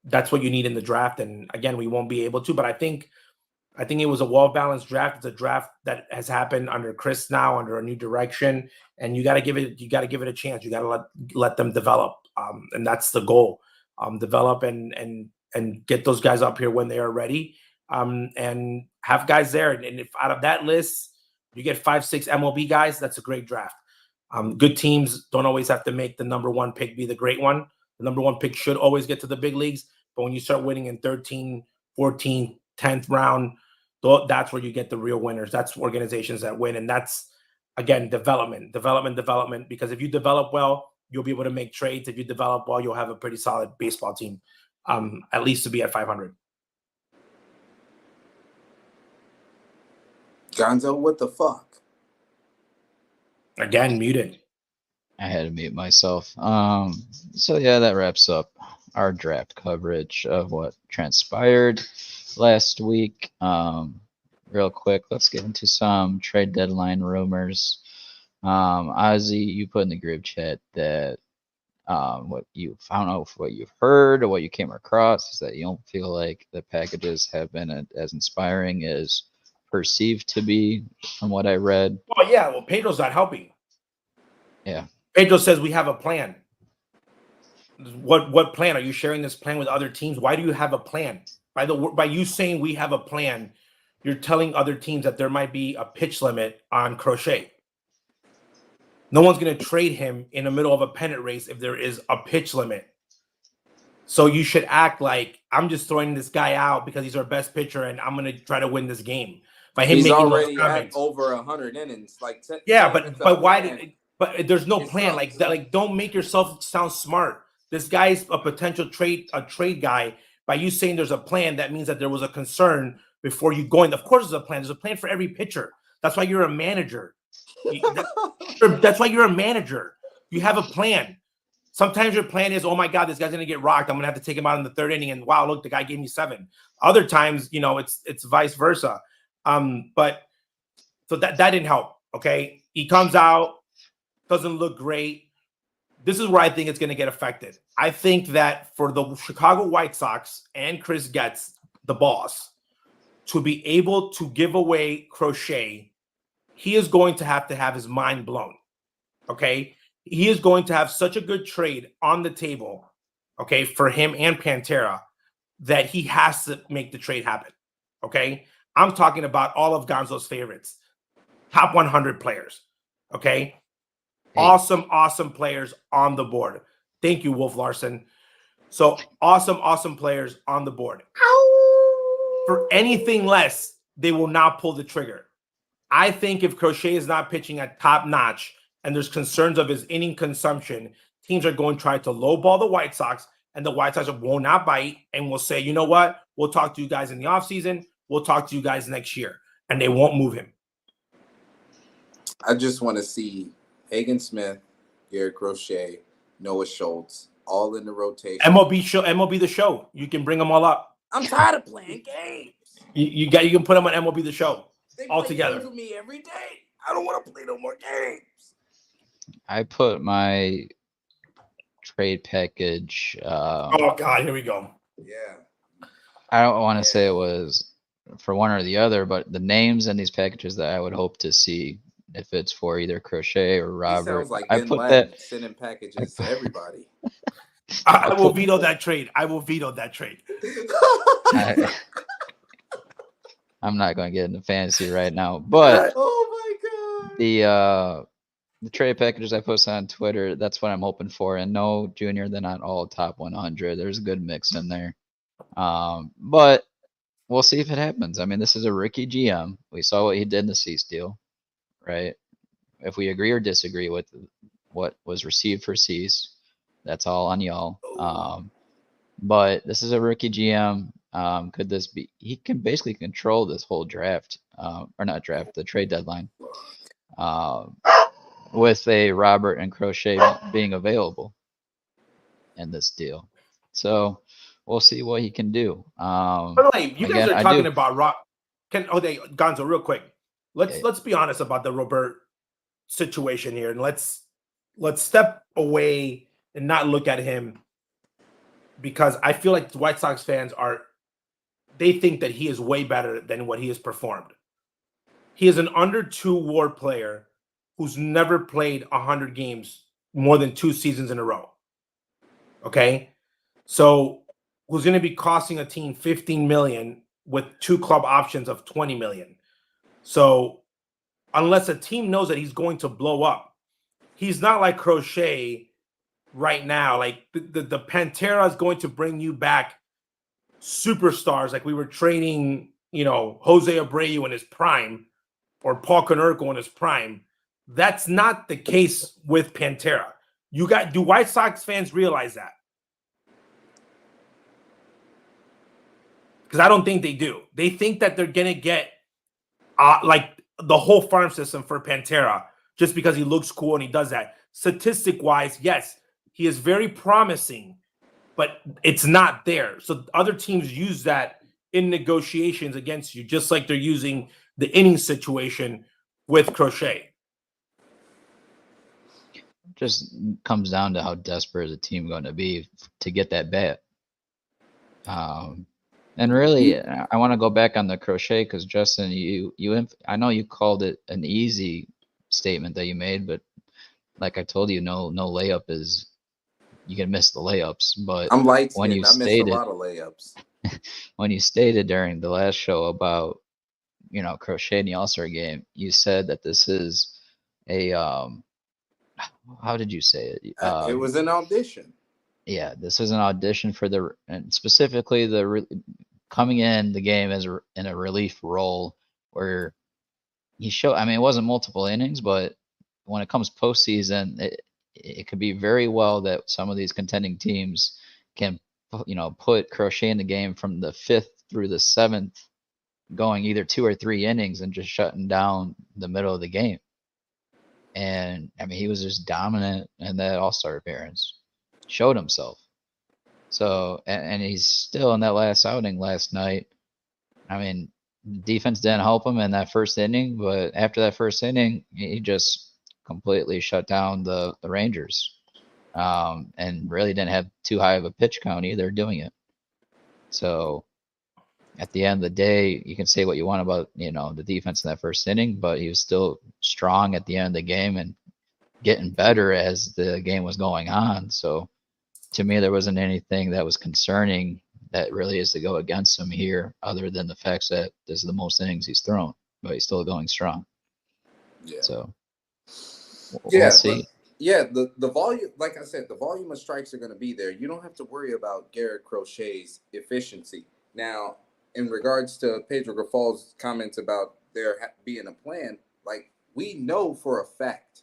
that's what you need in the draft. And again, we won't be able to, but I think it was a well-balanced draft. It's a draft that has happened under Chris now, under a new direction, and you got to give it a chance. You got to let them develop, and that's the goal. Develop and get those guys up here when they are ready, and have guys there. And if out of that list you get 5-6 MLB guys, that's a great draft. Good teams don't always have to make the number one pick be the great one. The number one pick should always get to the big leagues, but when you start winning in 13, 14, 10th round, that's where you get the real winners. That's organizations that win. And that's, again, development. Because if you develop well, you'll be able to make trades. If you develop well, you'll have a pretty solid baseball team, at least to be at 500. Gonzo, what the fuck? Again, muted. I had to mute myself. So yeah, that wraps up our draft coverage of what transpired last week. Real quick, let's get into some trade deadline rumors. Ozzy, you put in the group chat that what you found out, what you've heard, or what you came across is that you don't feel like the packages have been as inspiring as perceived to be, from what I read. Well, yeah. Well, Pedro's not helping. Yeah. Pedro says we have a plan. What plan? Are you sharing this plan with other teams? Why do you have a plan? By you saying we have a plan, you're telling other teams that there might be a pitch limit on Crochet. No one's going to trade him in the middle of a pennant race if there is a pitch limit. So you should act like I'm just throwing this guy out because he's our best pitcher and I'm going to try to win this game. By him He's making already those comments. at over 100 innings. Like 10, yeah, but why did? But there's no It plan. sucks. Like don't make yourself sound smart. This guy's a potential trade guy. By you saying there's a plan, that means that there was a concern before you going. Of course, there's a plan. There's a plan for every pitcher. That's why you're a manager. That's why you're a manager. You have a plan. Sometimes your plan is, oh my God, this guy's gonna get rocked. I'm gonna have to take him out in the third inning. And wow, look, the guy gave me 7. Other times, it's vice versa. But so that didn't help. Okay, he comes out, doesn't look great. This is where I think it's going to get affected. I think that for the Chicago White Sox and Chris Getz, the boss, to be able to give away Crochet, he is going to have his mind blown. Okay, he is going to have such a good trade on the table, okay, for him and Pantera, that he has to make the trade happen. Okay, I'm talking about all of Gonzo's favorites, top 100 players. Okay. Hey. Awesome players on the board. Thank you, Wolf Larson. So awesome players on the board. Ow! For anything less, they will not pull the trigger. I think if Crochet is not pitching at top notch and there's concerns of his inning consumption, teams are going to try to lowball the White Sox, and the White Sox will not bite and will say, you know what? We'll talk to you guys in the offseason. We'll talk to you guys next year. And they won't move him. I just want to see Hagen Smith, Garrett Crochet, Noah Schultz, all in the rotation. MLB the show. You can bring them all up. I'm tired of playing games. You can put them on MLB the show. They all play together games with me every day. I don't want to play no more games. I put my trade package. Oh God, here we go. Yeah. I don't want to say it was for one or the other, but the names in these packages that I would hope to see, if it's for either Crochet or Robert. He sounds like I Ben put Laden that sending packages to everybody. I will veto that trade. I'm not going to get into fantasy right now, but oh my God, the trade packages I post on Twitter, that's what I'm hoping for. And no, Junior, they're not all top 100. There's a good mix in there, but we'll see if it happens. I mean, this is a rookie GM. We saw what he did in the Cease deal, right? If we agree or disagree with what was received for Cease, that's all on y'all. But this is a rookie GM. Could this be? He can basically control this whole draft, or not draft, the trade deadline, with a Robert and Crochet being available in this deal. So we'll see what he can do. By the way, you guys again, are talking about Gonzo, real quick. Yeah. Let's be honest about the Robert situation here, and let's step away and not look at him, because I feel like the White Sox fans they think that he is way better than what he has performed. He is an under 2 WAR player who's never played 100 games more than 2 seasons in a row. Okay? So who's going to be costing a team $15 million with 2 club options of $20 million. So unless a team knows that he's going to blow up, he's not like Crochet right now. Like the Pantera is going to bring you back superstars, like we were trading, Jose Abreu in his prime or Paul Konerko in his prime. That's not the case with Pantera. Do White Sox fans realize that? Because I don't think they do. They think that they're gonna get like the whole farm system for Pantera just because he looks cool and he does that. Statistic wise, yes, he is very promising, but it's not there. So other teams use that in negotiations against you, just like they're using the inning situation with Crochet. Just comes down to how desperate is a team going to be to get that bat. And really, I want to go back on the Crochet because Justin, I know you called it an easy statement that you made, but like I told you, no layup is. You can miss the layups, but I'm light when you skinned. I missed a lot of layups. When you stated during the last show about Crochet in the All-Star game, you said that this is a how did you say it? It was an audition. Yeah, this is an audition for and specifically coming in the game in a relief role where he showed. I mean, it wasn't multiple innings, but when it comes postseason, it could be very well that some of these contending teams can, put Crochet in the game from the 5th through the 7th, going either 2 or 3 innings and just shutting down the middle of the game. And I mean, he was just dominant in that All-Star appearance, showed himself. So, and he's still in that last outing last night. I mean, defense didn't help him in that first inning, but after that first inning, he just completely shut down the Rangers, and really didn't have too high of a pitch count either doing it. So at the end of the day, you can say what you want about the defense in that first inning, but he was still strong at the end of the game and getting better as the game was going on. So to me, there wasn't anything that was concerning that really is to go against him here, other than the fact that this is the most innings he's thrown, but he's still going strong. Yeah. So we'll see. The volume, like I said, the volume of strikes are going to be there. You don't have to worry about Garrett Crochet's efficiency. Now, in regards to Pedro Grifal's comments about there being a plan, like, we know for a fact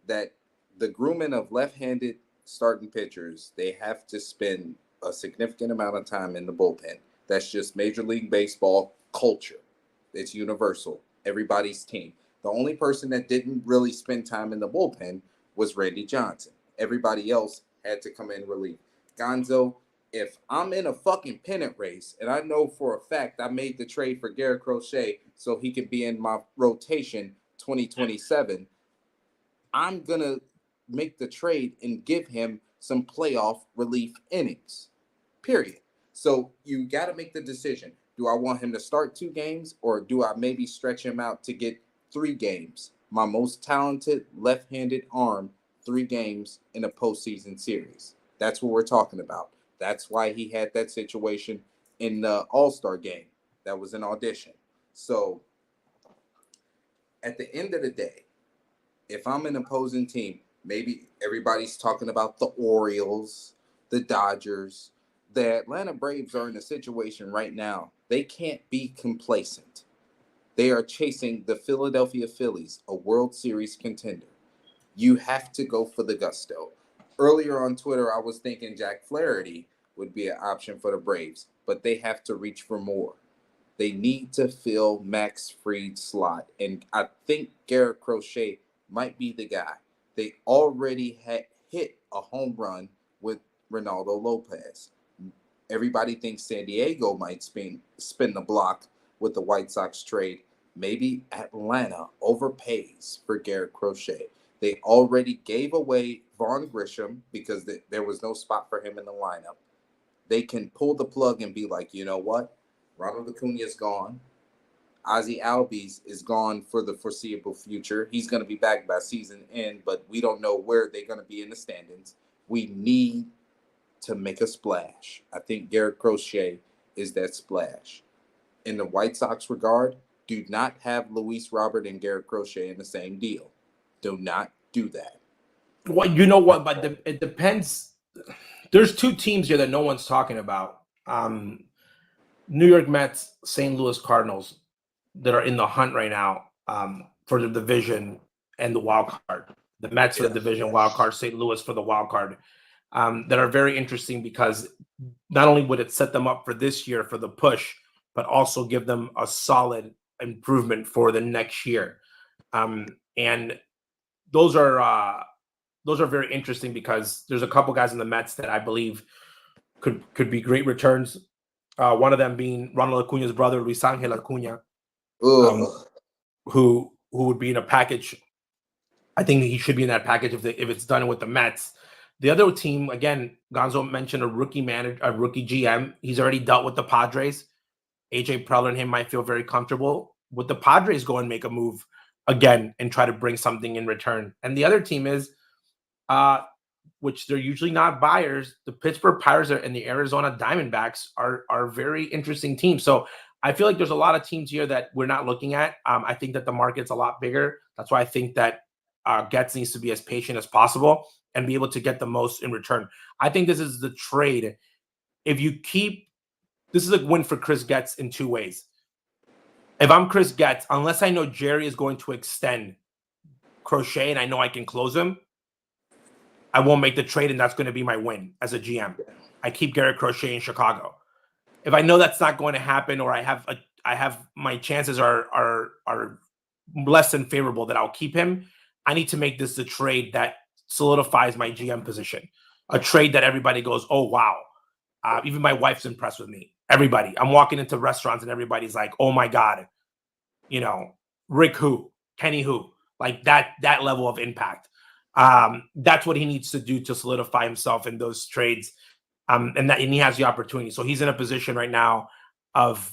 that the grooming of left-handed starting pitchers, they have to spend a significant amount of time in the bullpen. That's just Major League Baseball culture. It's universal. Everybody's team. The only person that didn't really spend time in the bullpen was Randy Johnson. Everybody else had to come in relief. Gonzo, if I'm in a fucking pennant race and I know for a fact I made the trade for Garrett Crochet so he can be in my rotation 2027, I'm going to make the trade and give him some playoff relief innings, period. So you got to make the decision. Do I want him to start 2 games, or do I maybe stretch him out to get 3 games? My most talented left-handed arm, 3 games in a postseason series. That's what we're talking about. That's why he had that situation in the All-Star game. That was an audition. So at the end of the day, if I'm an opposing team, maybe everybody's talking about the Orioles, the Dodgers. The Atlanta Braves are in a situation right now. They can't be complacent. They are chasing the Philadelphia Phillies, a World Series contender. You have to go for the gusto. Earlier on Twitter, I was thinking Jack Flaherty would be an option for the Braves, but they have to reach for more. They need to fill Max Fried's slot, and I think Garrett Crochet might be the guy. They already had hit a home run with Ronaldo Lopez. Everybody thinks San Diego might spin the block with the White Sox trade. Maybe Atlanta overpays for Garrett Crochet. They already gave away Vaughn Grisham because there was no spot for him in the lineup. They can pull the plug and be like, you know what? Ronald Acuna's gone. Ozzie Albies is gone for the foreseeable future. He's going to be back by season end, but we don't know where they're going to be in the standings. We need to make a splash. I think Garrett Crochet is that splash. In the White Sox regard, do not have Luis Robert and Garrett Crochet in the same deal. Do not do that. Well, you know what? But it depends. There's two teams here that no one's talking about. New York Mets, St. Louis Cardinals, that are in the hunt right now for the division and the wild card. The Mets for the division wild card, St. Louis for the wild card. That are very interesting because not only would it set them up for this year for the push, but also give them a solid improvement for the next year. And those are very interesting because there's a couple guys in the Mets that I believe could be great returns. One of them being Ronald Acuna's brother, Luis Angel Acuna, who would be in a package. I think he should be in that package if it's done with the Mets. The other team, again, Gonzo mentioned a rookie manager, a rookie GM. He's already dealt with the Padres. AJ Preller and him might feel very comfortable. Would the Padres go and make a move again and try to bring something in return? And the other team is, which they're usually not buyers, the Pittsburgh Pirates and the Arizona Diamondbacks are very interesting teams. So I feel like there's a lot of teams here that we're not looking at. I think that the market's a lot bigger. That's why I think that Getz needs to be as patient as possible and be able to get the most in return. I think this is the trade. This is a win for Chris Getz in two ways. If I'm Chris Getz, unless I know Jerry is going to extend Crochet and I know I can close him, I won't make the trade, and that's going to be my win as a GM. I keep Garrett Crochet in Chicago. If I know that's not going to happen, or I have my chances are less than favorable that I'll keep him, I need to make this the trade that solidifies my GM position. A trade that everybody goes, oh, wow. Even my wife's impressed with me. Everybody. I'm walking into restaurants and everybody's like, oh, my God. You know, Rick who? Kenny who? Like that level of impact. That's what he needs to do to solidify himself in those trades. And he has the opportunity. So he's in a position right now of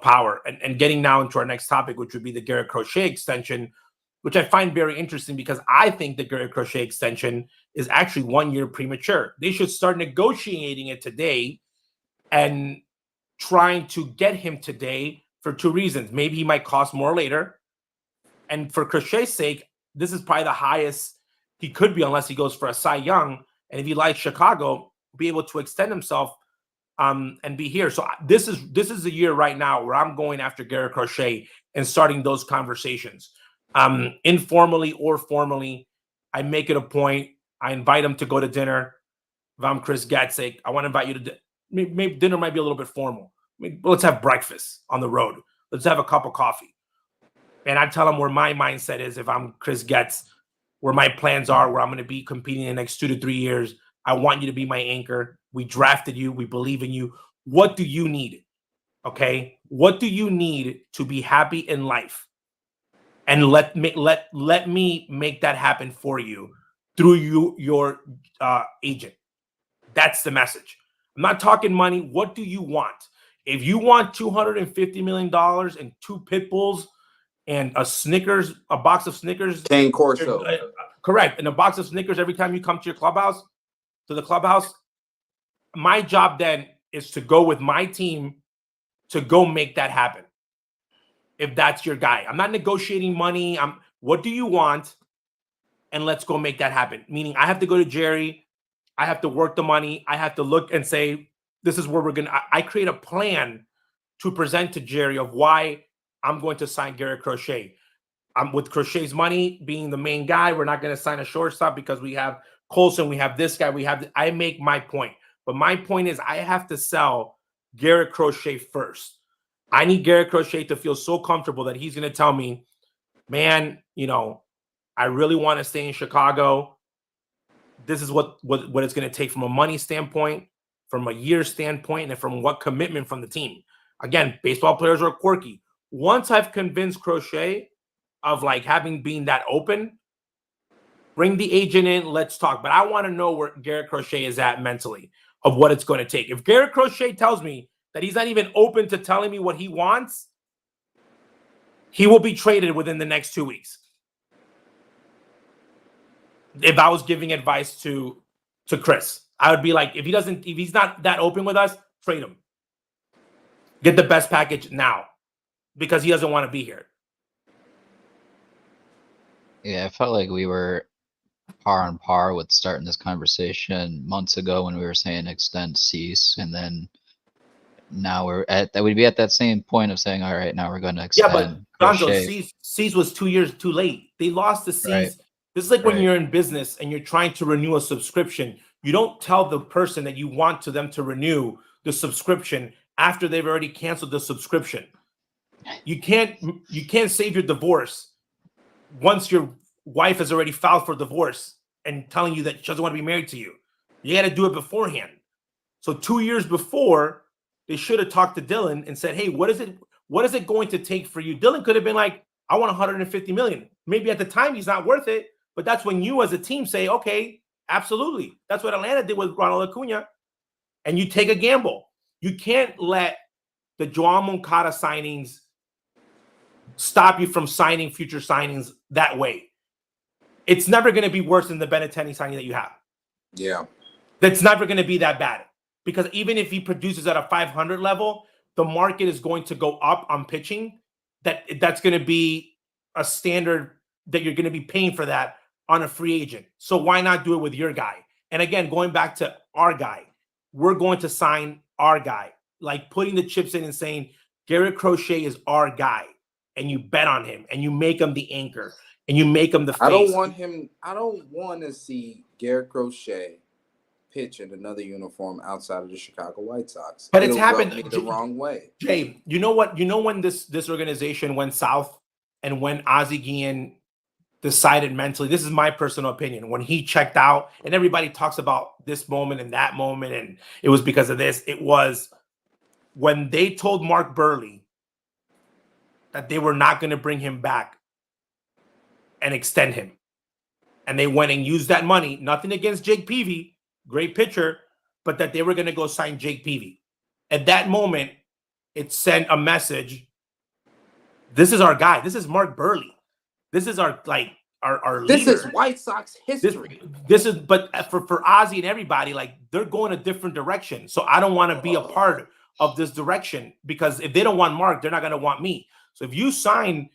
power. And getting now into our next topic, which would be the Garrett Crochet extension, which I find very interesting because I think the Garrett Crochet extension is actually 1 year premature. They should start negotiating it today and trying to get him today for two reasons. Maybe he might cost more later. And for Crochet's sake, this is probably the highest he could be unless he goes for a Cy Young. And if he likes Chicago, be able to extend himself and be here. So this is the year right now where I'm going after Garrett Crochet and starting those conversations. Informally or formally, I make it a point. I invite him to go to dinner. If I'm Chris Gatzek, I want to invite you to maybe dinner might be a little bit formal. Let's have breakfast on the road. Let's have a cup of coffee. And I tell him where my mindset is if I'm Chris Getz, where my plans are, where I'm going to be competing in the next 2 to 3 years. I want you to be my anchor. We drafted you. We believe in you. What do you need? Okay? What do you need to be happy in life? And let me make that happen for you through your agent. That's the message. I'm not talking money. What do you want? If you want $250 million and 2 pit bulls and a box of Snickers. Cane Corso. Correct. And a box of Snickers every time you come to the clubhouse. My job then is to go with my team to go make that happen. If that's your guy. I'm not negotiating money. What do you want? And let's go make that happen. Meaning I have to go to Jerry. I have to work the money. I have to look and say, this is where we're going to, I create a plan to present to Jerry of why I'm going to sign Garrett Crochet. I'm with Crochet's money being the main guy. We're not going to sign a shortstop because we have Colson. We have this guy. I make my point. But my point is, I have to sell Garrett Crochet first. I need Garrett Crochet to feel so comfortable that he's going to tell me, man, I really want to stay in Chicago. This is what it's going to take from a money standpoint, from a year standpoint, and from what commitment from the team. Again, baseball players are quirky. Once I've convinced Crochet of like being that open, bring the agent in, let's talk. But I want to know where Garrett Crochet is at mentally of what it's going to take. If Garrett Crochet tells me that he's not even open to telling me what he wants, he will be traded within the next 2 weeks. If I was giving advice to Chris, I would be like, if he's not that open with us, trade him. Get the best package now because he doesn't want to be here. Yeah, I felt like we were par on par with starting this conversation months ago when we were saying extend Cease, and then now we'd be at that same point of saying, all right, now we're going to extend. Yeah, but Gonzo, Cease was 2 years too late. They lost the Cease. Right. This is like when you're in business and you're trying to renew a subscription. You don't tell the person that you want them to renew the subscription after they've already canceled the subscription. You can't save your divorce once your wife has already filed for divorce and telling you that she doesn't want to be married to you. You got to do it beforehand. So 2 years before, they should have talked to Dylan and said, hey, what is it going to take for you? Dylan could have been like, I want 150 million. Maybe at the time he's not worth it, but that's when you as a team say, okay, absolutely. That's what Atlanta did with Ronald Acuna. And you take a gamble. You can't let the Joan Moncada signings stop you from signing future signings that way. It's never going to be worse than the Benintendi signing that you have. Yeah. That's never going to be that bad. Because even if he produces at a 500 level, the market is going to go up on pitching. That's going to be a standard that you're going to be paying for that on a free agent. So why not do it with your guy? And again, going back to our guy, we're going to sign our guy. Like putting the chips in and saying, Garrett Crochet is our guy. And you bet on him. And you make him the anchor. And you make him the face. I don't want to see Garrett Crochet pitch in another uniform outside of the Chicago White Sox. But it's happened the wrong way. Jay, you know what? You know when this organization went south and when Ozzie Guillen decided mentally, this is my personal opinion, when he checked out and everybody talks about this moment and that moment and it was because of this, it was when they told Mark Burley that they were not going to bring him back and extend him. And they went and used that money, nothing against Jake Peavy, great pitcher, but that they were going to go sign Jake Peavy. At that moment, it sent a message. This is our guy. This is Mark Burley. This is our leader. This is White Sox history. This is, but for Ozzie and everybody, like they're going a different direction. So I don't want to be a part of this direction because if they don't want Mark, they're not going to want me. So if you sign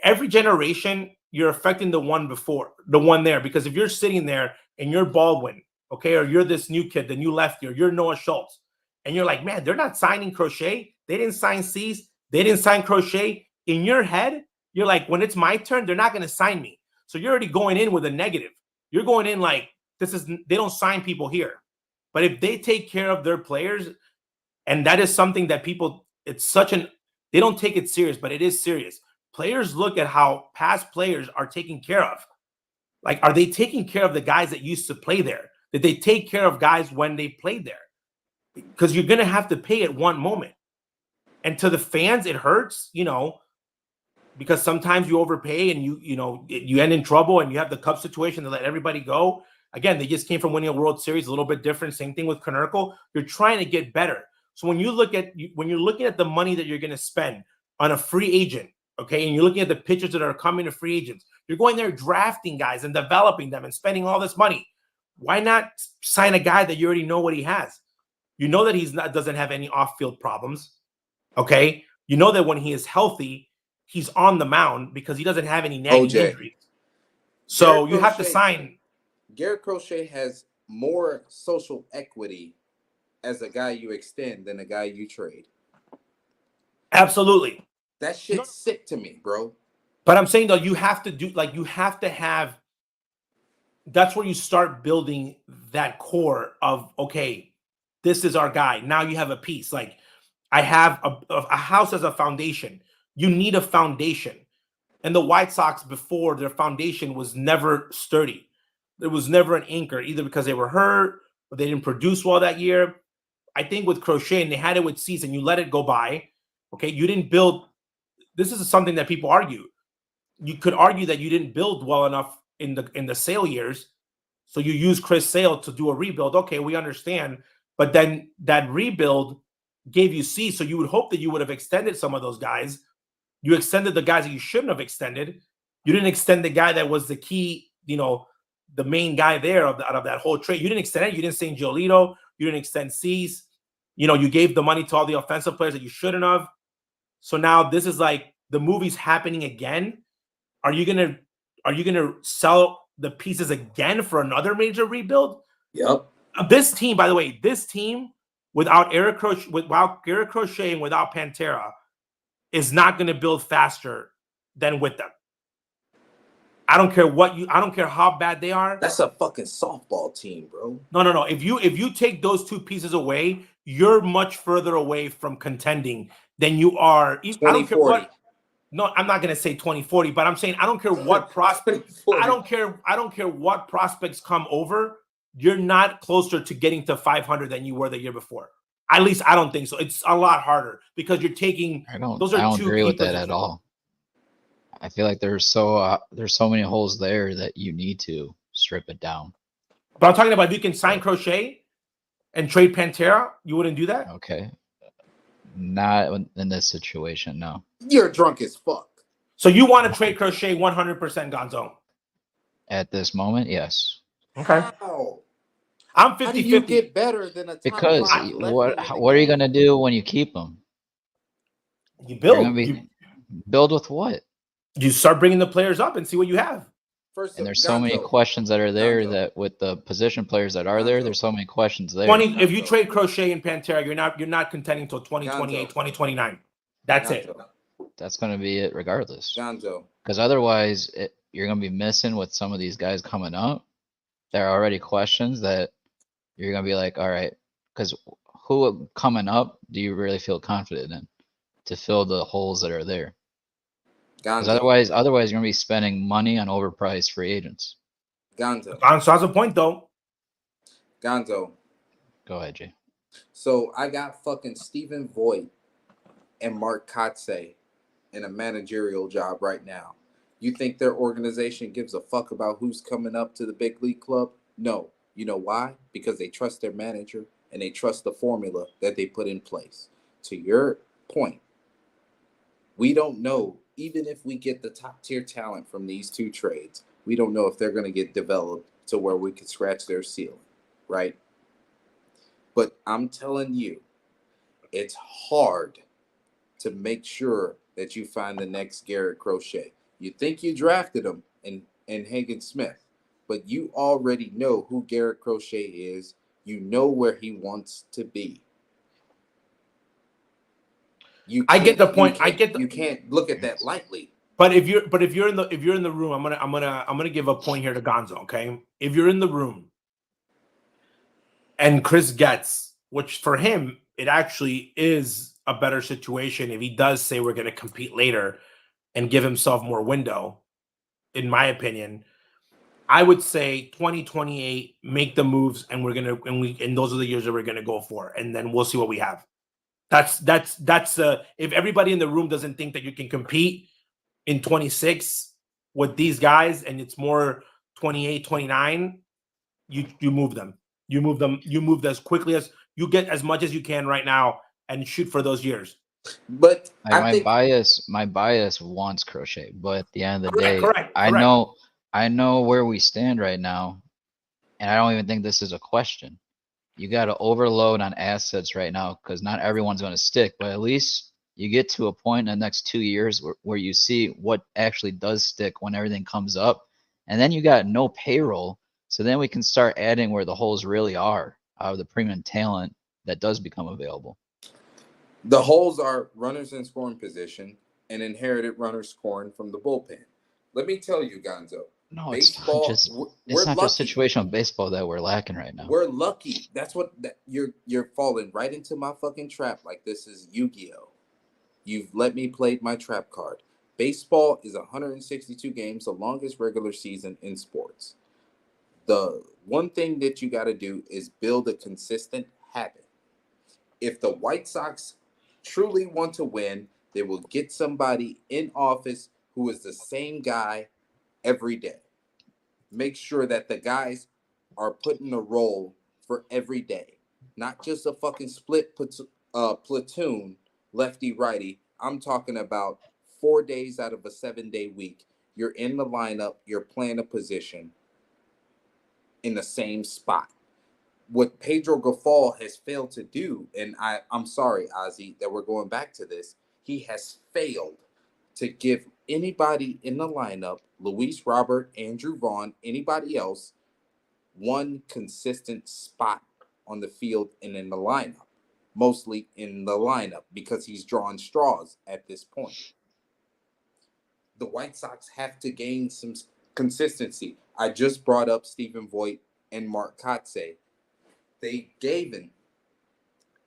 every generation, you're affecting the one before, the one there. Because if you're sitting there and you're Baldwin, okay, or you're this new kid, the new lefty, or you're Noah Schultz, and you're like, man, they're not signing Crochet. They didn't sign Cease. They didn't sign Crochet. In your head, you're like, when it's my turn, they're not going to sign me. So you're already going in with a negative. You're going in like, they don't sign people here. But if they take care of their players, and that is something that people, they don't take it serious, but it is serious. Players look at how past players are taken care of. Like, are they taking care of the guys that used to play there? Did they take care of guys when they played there? Because you're going to have to pay at one moment. And to the fans, it hurts, because sometimes you overpay and you end in trouble and you have the Cubs situation to let everybody go. Again, they just came from winning a World Series, a little bit different. Same thing with Konerko. You're trying to get better. So when you're looking at the money that you're going to spend on a free agent, okay, and you're looking at the pitchers that are coming to free agents, you're going there drafting guys and developing them and spending all this money. Why not sign a guy that you already know what he has? You know that doesn't have any off-field problems, okay? You know that when he is healthy, he's on the mound because he doesn't have any nagging injuries. So you have to sign. Garrett Crochet has more social equity as a guy you extend than a guy you trade. Absolutely. That shit's sick to me, bro. But I'm saying, though, you have to have, that's where you start building that core of, okay, this is our guy. Now you have a piece. Like, I have a house as a foundation. You need a foundation. And the White Sox, before, their foundation was never sturdy. There was never an anchor, either because they were hurt or they didn't produce well that year. I think with Crochet, and they had it with Cease, and you let it go by. Okay, you didn't build. This is something that people argue. You could argue that you didn't build well enough in the Sale years, so you use Chris Sale to do a rebuild. Okay, we understand, but then that rebuild gave you Cease, so you would hope that you would have extended some of those guys. You extended the guys that you shouldn't have extended. You didn't extend the guy that was the key, the main guy there out of that whole trade. You didn't extend it. You didn't extend Giolito. You didn't extend Cease. You gave the money to all the offensive players that you shouldn't have. So now this is like the movie's happening again. Are you gonna sell the pieces again for another major rebuild? Yep. This team, by the way, without Garrett Crochet and without Pantera, is not going to build faster than with them. I don't care how bad they are. That's a fucking softball team, bro. No. If you take those two pieces away, you're much further away from contending than you are. I don't care what. No, I'm not going to say 2040, but I'm saying I don't care what prospect. I don't care what prospects come over. You're not closer to getting to 500 than you were the year before. At least I don't think so. It's a lot harder because you're taking. I don't agree with that at all. I feel like there's so many holes there that you need to strip it down. But I'm talking about if you can sign Crochet and trade Pantera, you wouldn't do that? Okay. Not in this situation, no. You're drunk as fuck. So you want to trade Crochet 100%, Gonzo? At this moment, yes. Okay. Wow. I'm 50-50. How do you get better than a top because what are you going to do when you keep them? You build. Build with what? You start bringing the players up and see what you have. And there's so many questions that are there that with the position players that are there's so many questions there. If you trade Crochet and Pantera, you're not contending until 2028, 2029. That's it. That's going to be it regardless. Gonzo. Because otherwise, you're going to be missing with some of these guys coming up. There are already questions that you're going to be like, all right, because who coming up do you really feel confident in to fill the holes that are there? Because otherwise you're going to be spending money on overpriced free agents. Gonzo has a point, though. Gonzo. Go ahead, Jay. So I got fucking Stephen Voigt and Mark Kotsay in a managerial job right now. You think their organization gives a fuck about who's coming up to the big league club? No. You know why? Because they trust their manager and they trust the formula that they put in place. To your point, we don't know, even if we get the top tier talent from these two trades, we don't know if they're going to get developed to where we could scratch their ceiling, right? But I'm telling you, it's hard to make sure that you find the next Garrett Crochet. You think you drafted him in Hagen Smith, but you already know who Garrett Crochet is. You know where he wants to be. I get the point. You can't look at that lightly. But if you're in the room, I'm gonna give a point here to Gonzo. Okay, if you're in the room and Chris gets, which for him it actually is a better situation if he does say we're going to compete later and give himself more window. In my opinion, I would say 2028, make the moves, and those are the years that we're gonna go for, and then we'll see what we have. That's if everybody in the room doesn't think that you can compete in 26 with these guys and it's more 28, 29, you move them. You move as quickly as you get as much as you can right now and shoot for those years. But my bias wants Crochet, but at the end of the day, correct. I know where we stand right now, and I don't even think this is a question. You got to overload on assets right now because not everyone's going to stick, but at least you get to a point in the next 2 years where you see what actually does stick when everything comes up. And then you got no payroll. So then we can start adding where the holes really are out of the premium talent that does become available. The holes are runners in scoring position and inherited runners scoring from the bullpen. Let me tell you, Gonzo, No, Baseball, it's we're not just lucky. situational baseball that we're lacking right now. We're lucky. That's what you're falling right into my fucking trap. Like this is Yu-Gi-Oh. You've let me play my trap card. Baseball is 162 games, the longest regular season in sports. The one thing that you got to do is build a consistent habit. If the White Sox truly want to win, they will get somebody in office who is the same guy every day. Make sure that the guys are putting a role for every day, not just a fucking split platoon, lefty righty. I'm talking about 4 days out of a 7-day week. You're in the lineup, you're playing a position in the same spot. What Pedro Grifol has failed to do, and I'm sorry, Ozzy, that we're going back to this, he has failed to give anybody in the lineup, Luis Robert, Andrew Vaughn, anybody else, one consistent spot on the field and in the lineup, mostly in the lineup, because he's drawing straws at this point. The White Sox have to gain some consistency. I just brought up Stephen Vogt and Mark Kotsay. They gave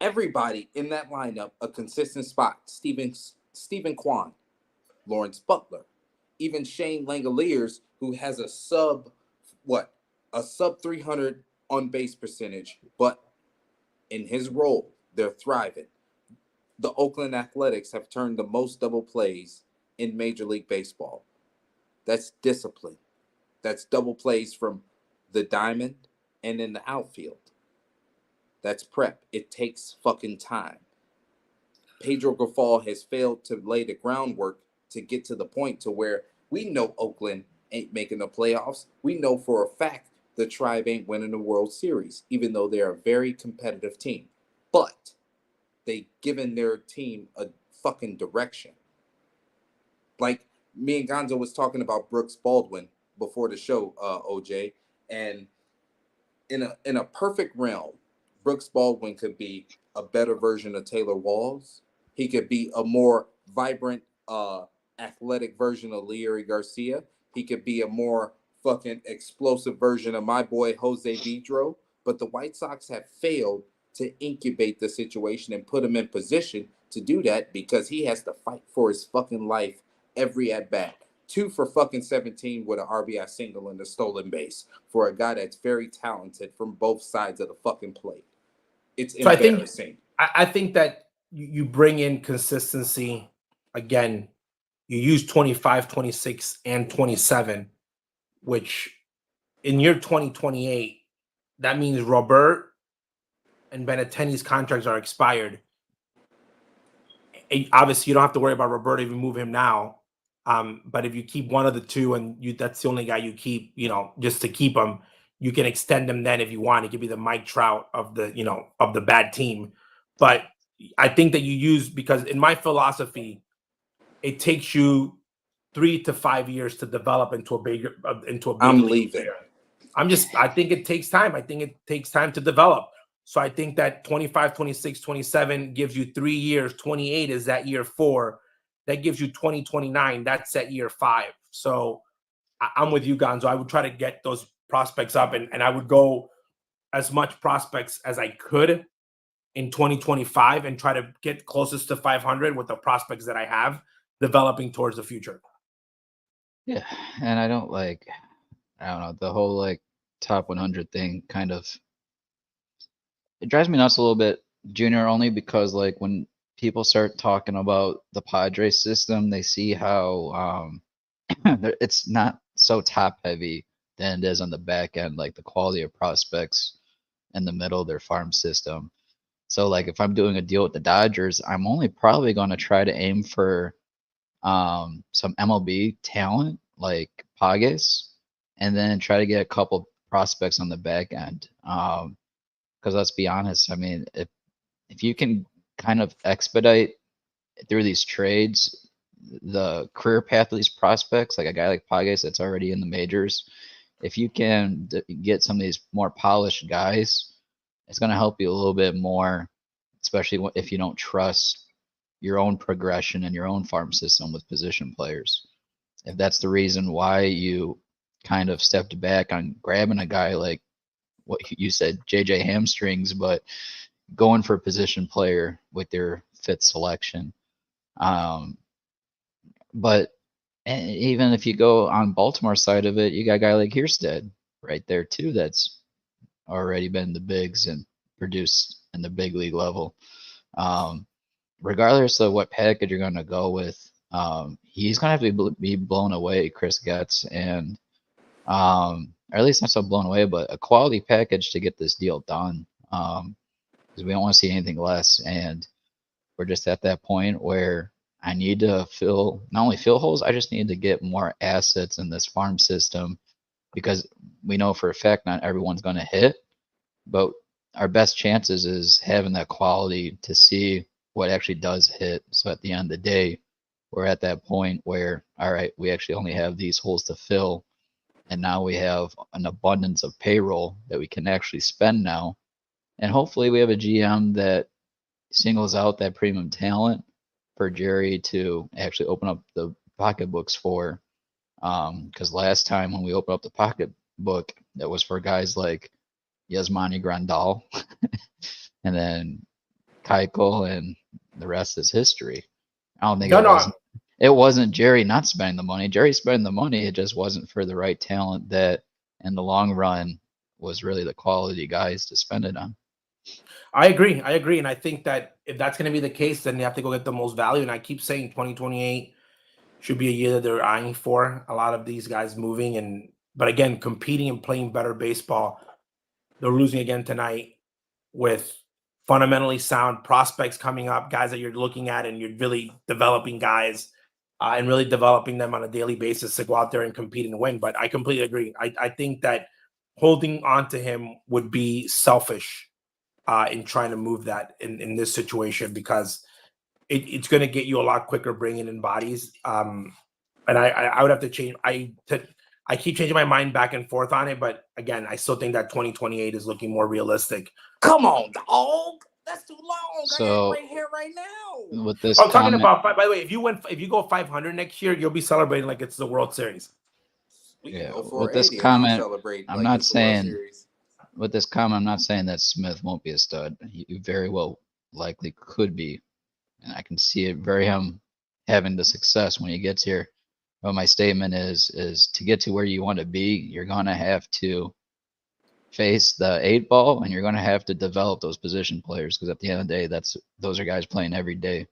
everybody in that lineup a consistent spot. Stephen Kwan, Lawrence Butler, even Shane Langoliers, who has a sub 300 on base percentage, but in his role, they're thriving. The Oakland Athletics have turned the most double plays in Major League Baseball. That's discipline. That's double plays from the diamond and in the outfield. That's prep. It takes fucking time. Pedro Grifol has failed to lay the groundwork to get to the point to where we know Oakland ain't making the playoffs. We know for a fact the Tribe ain't winning the World Series, even though they're a very competitive team. But they've given their team a fucking direction. Like me and Gonzo was talking about Brooks Baldwin before the show, OJ, and in a perfect realm, Brooks Baldwin could be a better version of Taylor Walls. He could be a more vibrant, athletic version of Leary Garcia. He could be a more fucking explosive version of my boy Jose Vidro. But the White Sox have failed to incubate the situation and put him in position to do that because he has to fight for his fucking life every at bat. 2 for fucking 17 with an RBI single and a stolen base for a guy that's very talented from both sides of the fucking plate. It's embarrassing. I think that you bring in consistency. Again, you use 25, 26, and 27, which in year 2028, that means Robert and Benintendi's contracts are expired. Obviously, you don't have to worry about Robert if you move him now. But if you keep one of the two and that's the only guy you keep, just to keep him, you can extend him then if you want. It could be the Mike Trout of the bad team. But I think that you use, because in my philosophy, it takes you 3 to 5 years to develop into a big I'm leaving. player. I think it takes time. I think it takes time to develop. So I think that 25, 26, 27 gives you 3 years. 28 is that year 4. That gives you 2029. That's at year 5. So I'm with you, Gonzo. I would try to get those prospects up, and I would go as much prospects as I could in 2025 and try to get closest to 500 with the prospects that I have developing towards the future. Yeah, and I don't know, the whole top 100 thing kind of, it drives me nuts a little bit, Junior, only because when people start talking about the Padres system, they see how it's not so top heavy than it is on the back end, like the quality of prospects in the middle of their farm system. So if I'm doing a deal with the Dodgers, I'm only probably going to try to aim for some MLB talent like Pages, and then try to get a couple prospects on the back end. Because let's be honest, I mean, if you can kind of expedite through these trades the career path of these prospects, like a guy like Pages that's already in the majors, if you can get some of these more polished guys, it's going to help you a little bit more, especially if you don't trust your own progression and your own farm system with position players. If that's the reason why you kind of stepped back on grabbing a guy like what you said, JJ hamstrings, but going for a position player with their fifth selection. But even if you go on Baltimore side of it, you got a guy like Kierstead right there too that's already been in the bigs and produced in the big league level. Regardless of what package you're going to go with, he's going to have to be blown away, Chris Getz, and or at least not so blown away, but a quality package to get this deal done. Because we don't want to see anything less, and we're just at that point where I need to not only fill holes, I just need to get more assets in this farm system, because we know for a fact not everyone's going to hit, but our best chances is having that quality to see what actually does hit. So at the end of the day, we're at that point where, all right, we actually only have these holes to fill, and now we have an abundance of payroll that we can actually spend now. And hopefully we have a GM that singles out that premium talent for Jerry to actually open up the pocketbooks for. Because last time when we opened up the pocketbook, that was for guys like Yasmani Grandal and then Keuchel, and the rest is history. I don't think it wasn't Jerry not spending the money. Jerry spending the money. It just wasn't for the right talent that in the long run was really the quality guys to spend it on. I agree. And I think that if that's going to be the case, then they have to go get the most value. And I keep saying 2028 should be a year that they're eyeing for. A lot of these guys moving, but again, competing and playing better baseball. They're losing again tonight with fundamentally sound prospects coming up, guys that you're looking at, and you're really developing guys and really developing them on a daily basis to go out there and compete and win. But I completely agree. I think that holding on to him would be selfish in trying to move that in this situation, because it's going to get you a lot quicker bringing in bodies. And I would have to change. I keep changing my mind back and forth on it, but again, I still think that 2028 is looking more realistic. Come on, dog. That's too long. So, I ain't right here, right now. With this, I'm talking about. By the way, if you go 500 next year, you'll be celebrating like it's the World Series. With this comment, I'm not saying. With this comment, I'm not saying that Smith won't be a stud. He very well likely could be, and I can see it very him having the success when he gets here. But my statement is to get to where you want to be, you're gonna have to face the 8-ball, and you're gonna have to develop those position players, because at the end of the day, those are guys playing every day.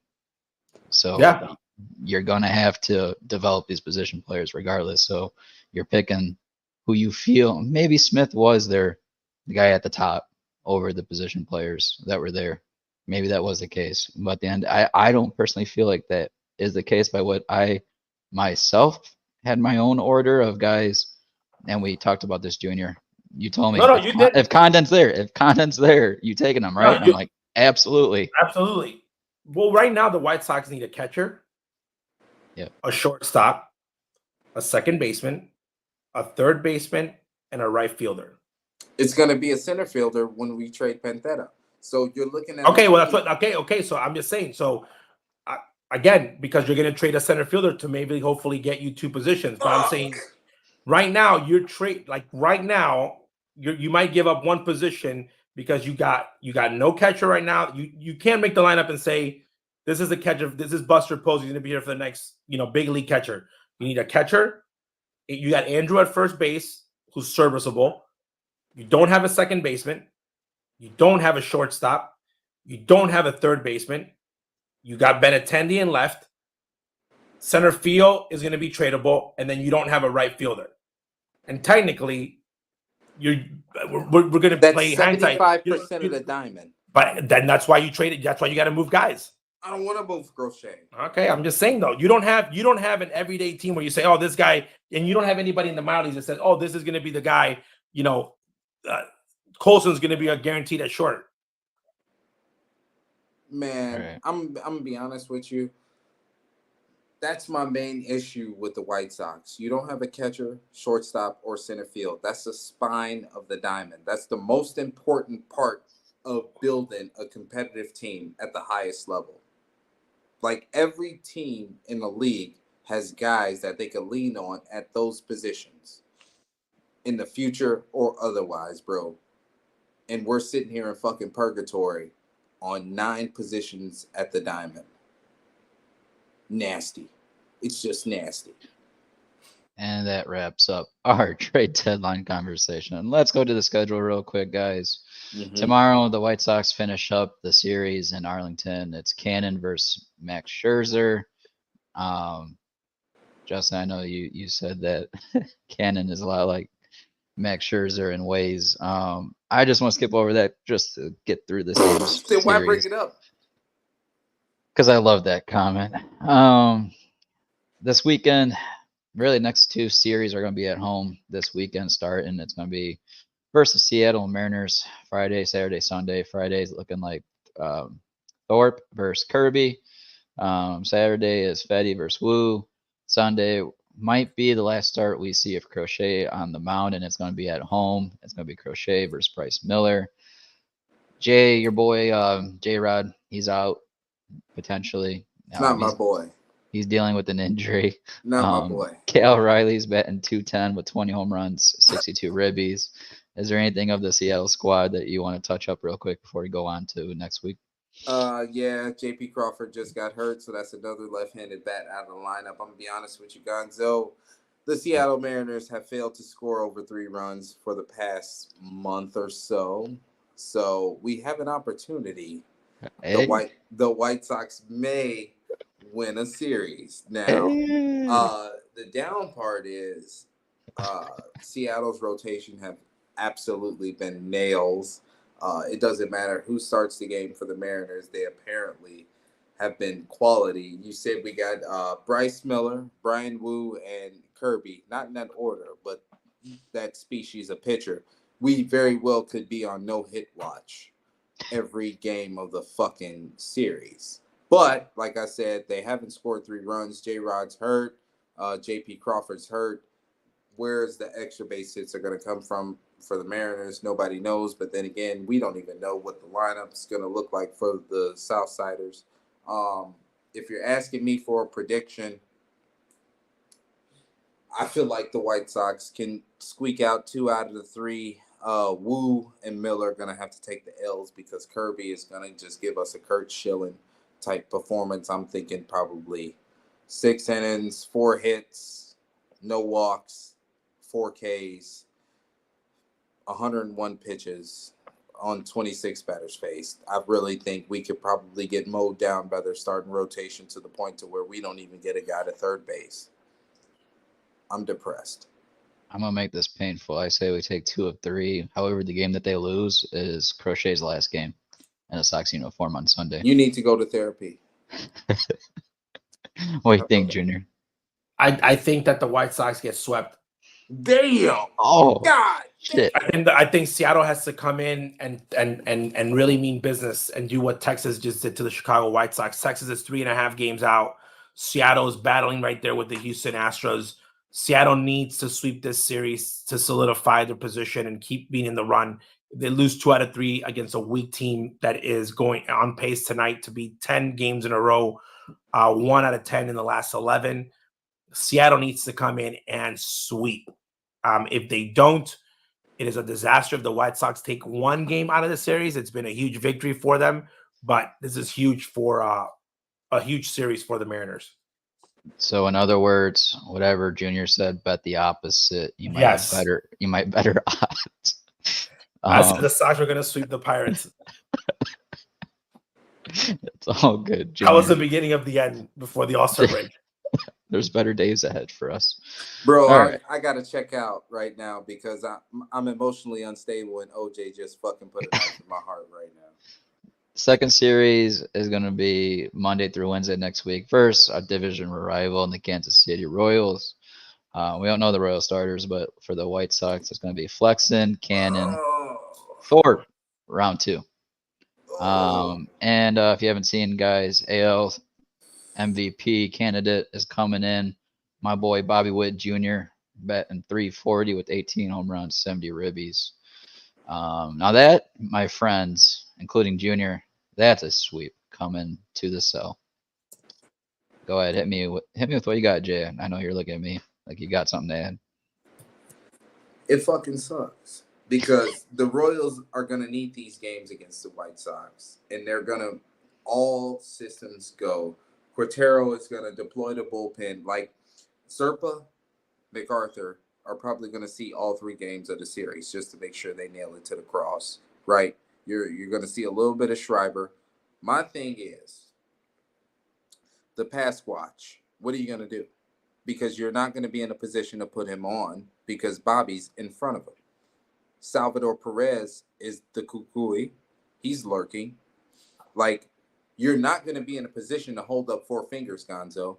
So yeah, you're gonna have to develop these position players regardless. So you're picking who you feel. Maybe Smith was the guy at the top over the position players that were there. Maybe that was the case. But at the end, I don't personally feel like that is the case by what I myself had my own order of guys. And we talked about this, Junior. You told me if Condon's there, you taking them, right? I'm like, absolutely. Absolutely. Well, right now the White Sox need a catcher, a shortstop, a second baseman, a third baseman, and a right fielder. It's going to be a center fielder when we trade Panthera. So you're looking at okay. So I'm just saying. So again, because you're going to trade a center fielder to maybe hopefully get you two positions. But I'm saying right now you might give up one position because you got no catcher right now. You can't make the lineup and say this is a catcher. This is Buster Posey going to be here for the next big league catcher. You need a catcher. You got Andrew at first base, who's serviceable. You don't have a second baseman. You don't have a shortstop. You don't have a third baseman. You got Benintendi in left. Center field is going to be tradable, and then you don't have a right fielder. And technically, we're going to play hindsight. 75% of the diamond. But then that's why you traded. That's why you got to move guys. I don't want to move Crochet. Okay, I'm just saying though, you don't have an everyday team where you say, oh, this guy, and you don't have anybody in the minor leagues that says, oh, this is going to be the guy. Colson's going to be a guaranteed at short. Man, right. I'm gonna be honest with you. That's my main issue with the White Sox. You don't have a catcher, shortstop, or center field. That's the spine of the diamond. That's the most important part of building a competitive team at the highest level. Like every team in the league has guys that they can lean on at those positions. in the future or otherwise, bro. And we're sitting here in fucking purgatory on 9 positions at the diamond. Nasty. It's just nasty. And that wraps up our trade deadline conversation. And let's go to the schedule real quick, guys. Mm-hmm. Tomorrow, the White Sox finish up the series in Arlington. It's Cannon versus Max Scherzer. Justin, I know you said that Cannon is a lot like Max Scherzer in ways. I just want to skip over that just to get through this game's Then why series. bring it up? Because I love that comment. This weekend, really, next 2 series are going to be at home this weekend starting. It's going to be versus Seattle Mariners Friday, Saturday, Sunday. Friday's looking like Thorpe versus Kirby. Saturday is Fetty versus Wu. Sunday might be the last start we see of Crochet on the mound, and it's going to be at home. It's going to be Crochet versus Bryce Miller. Jay, your boy, J-Rod, he's out potentially. Not my boy. He's dealing with an injury. Not my boy. Cal Riley's batting .210 with 20 home runs, 62 ribbies. Is there anything of the Seattle squad that you want to touch up real quick before we go on to next week? Yeah, JP Crawford just got hurt, so that's another left-handed bat out of the lineup. I'm going to be honest with you, Gonzo. The Seattle Mariners have failed to score over 3 runs for the past month or so. So we have an opportunity. Hey. The White Sox may win a series. Now, the down part is Seattle's rotation have absolutely been nails. It doesn't matter who starts the game for the Mariners. They apparently have been quality. You said we got Bryce Miller, Brian Wu, and Kirby. Not in that order, but that species of pitcher. We very well could be on no-hit watch every game of the fucking series. But, like I said, they haven't scored 3 runs. J-Rod's hurt. JP Crawford's hurt. Where's the extra base hits are going to come from for the Mariners? Nobody knows. But then again, we don't even know what the lineup's going to look like for the Southsiders. If you're asking me for a prediction, I feel like the White Sox can squeak out 2 out of the 3. Wu and Miller are going to have to take the L's because Kirby is going to just give us a Kurt Schilling type performance. I'm thinking probably 6 innings, 4 hits, no walks, 4 Ks, 101 pitches on 26 batters faced. I really think we could probably get mowed down by their starting rotation to the point to where we don't even get a guy to third base. I'm depressed. I'm going to make this painful. I say we take 2 of 3. However, the game that they lose is Crochet's last game in a Sox uniform on Sunday. You need to go to therapy. What do you think, Junior? I think that the White Sox get swept. Damn! Oh, God! Shit. I think Seattle has to come in and really mean business and do what Texas just did to the Chicago White Sox. Texas is 3.5 games out. Seattle is battling right there with the Houston Astros. Seattle needs to sweep this series to solidify their position and keep being in the run. If they lose 2 out of 3 against a weak team that is going on pace tonight to be 10 games in a row, 1 out of 10 in the last 11. Seattle needs to come in and sweep. If they don't, it is a disaster if the White Sox take 1 game out of the series. It's been a huge victory for them, but this is huge for a huge series for the Mariners. So in other words, whatever Junior said, bet the opposite. You might Yes. have better. You might better odds. I said the Sox were going to sweep the Pirates. It's all good. That was the Junior. beginning of the end before the All-Star break. There's better days ahead for us. Bro, All right. I got to check out right now because I'm emotionally unstable and OJ just fucking put a knife in my heart right now. Second series is going to be Monday through Wednesday next week. First, our division rival in the Kansas City Royals. We don't know the Royal starters, but for the White Sox, it's going to be Flexen, Cannon, Thorpe, round 2. And if you haven't seen, guys, AL MVP candidate is coming in. My boy Bobby Witt Jr. batting .340 with 18 home runs, 70 ribbies. Now that, my friends, including Junior, that's a sweep coming to the cell. Go ahead, hit me with what you got, Jay. I know you're looking at me like you got something to add. It fucking sucks because the Royals are going to need these games against the White Sox, and they're going to all systems go. Quintero is going to deploy the bullpen. Like Serpa, MacArthur are probably going to see all 3 games of the series just to make sure they nail it to the cross, right? You're going to see a little bit of Schreiber. My thing is the pass watch. What are you going to do? Because you're not going to be in a position to put him on because Bobby's in front of him. Salvador Perez is the kukui. He's lurking. Like, you're not going to be in a position to hold up 4 fingers, Gonzo.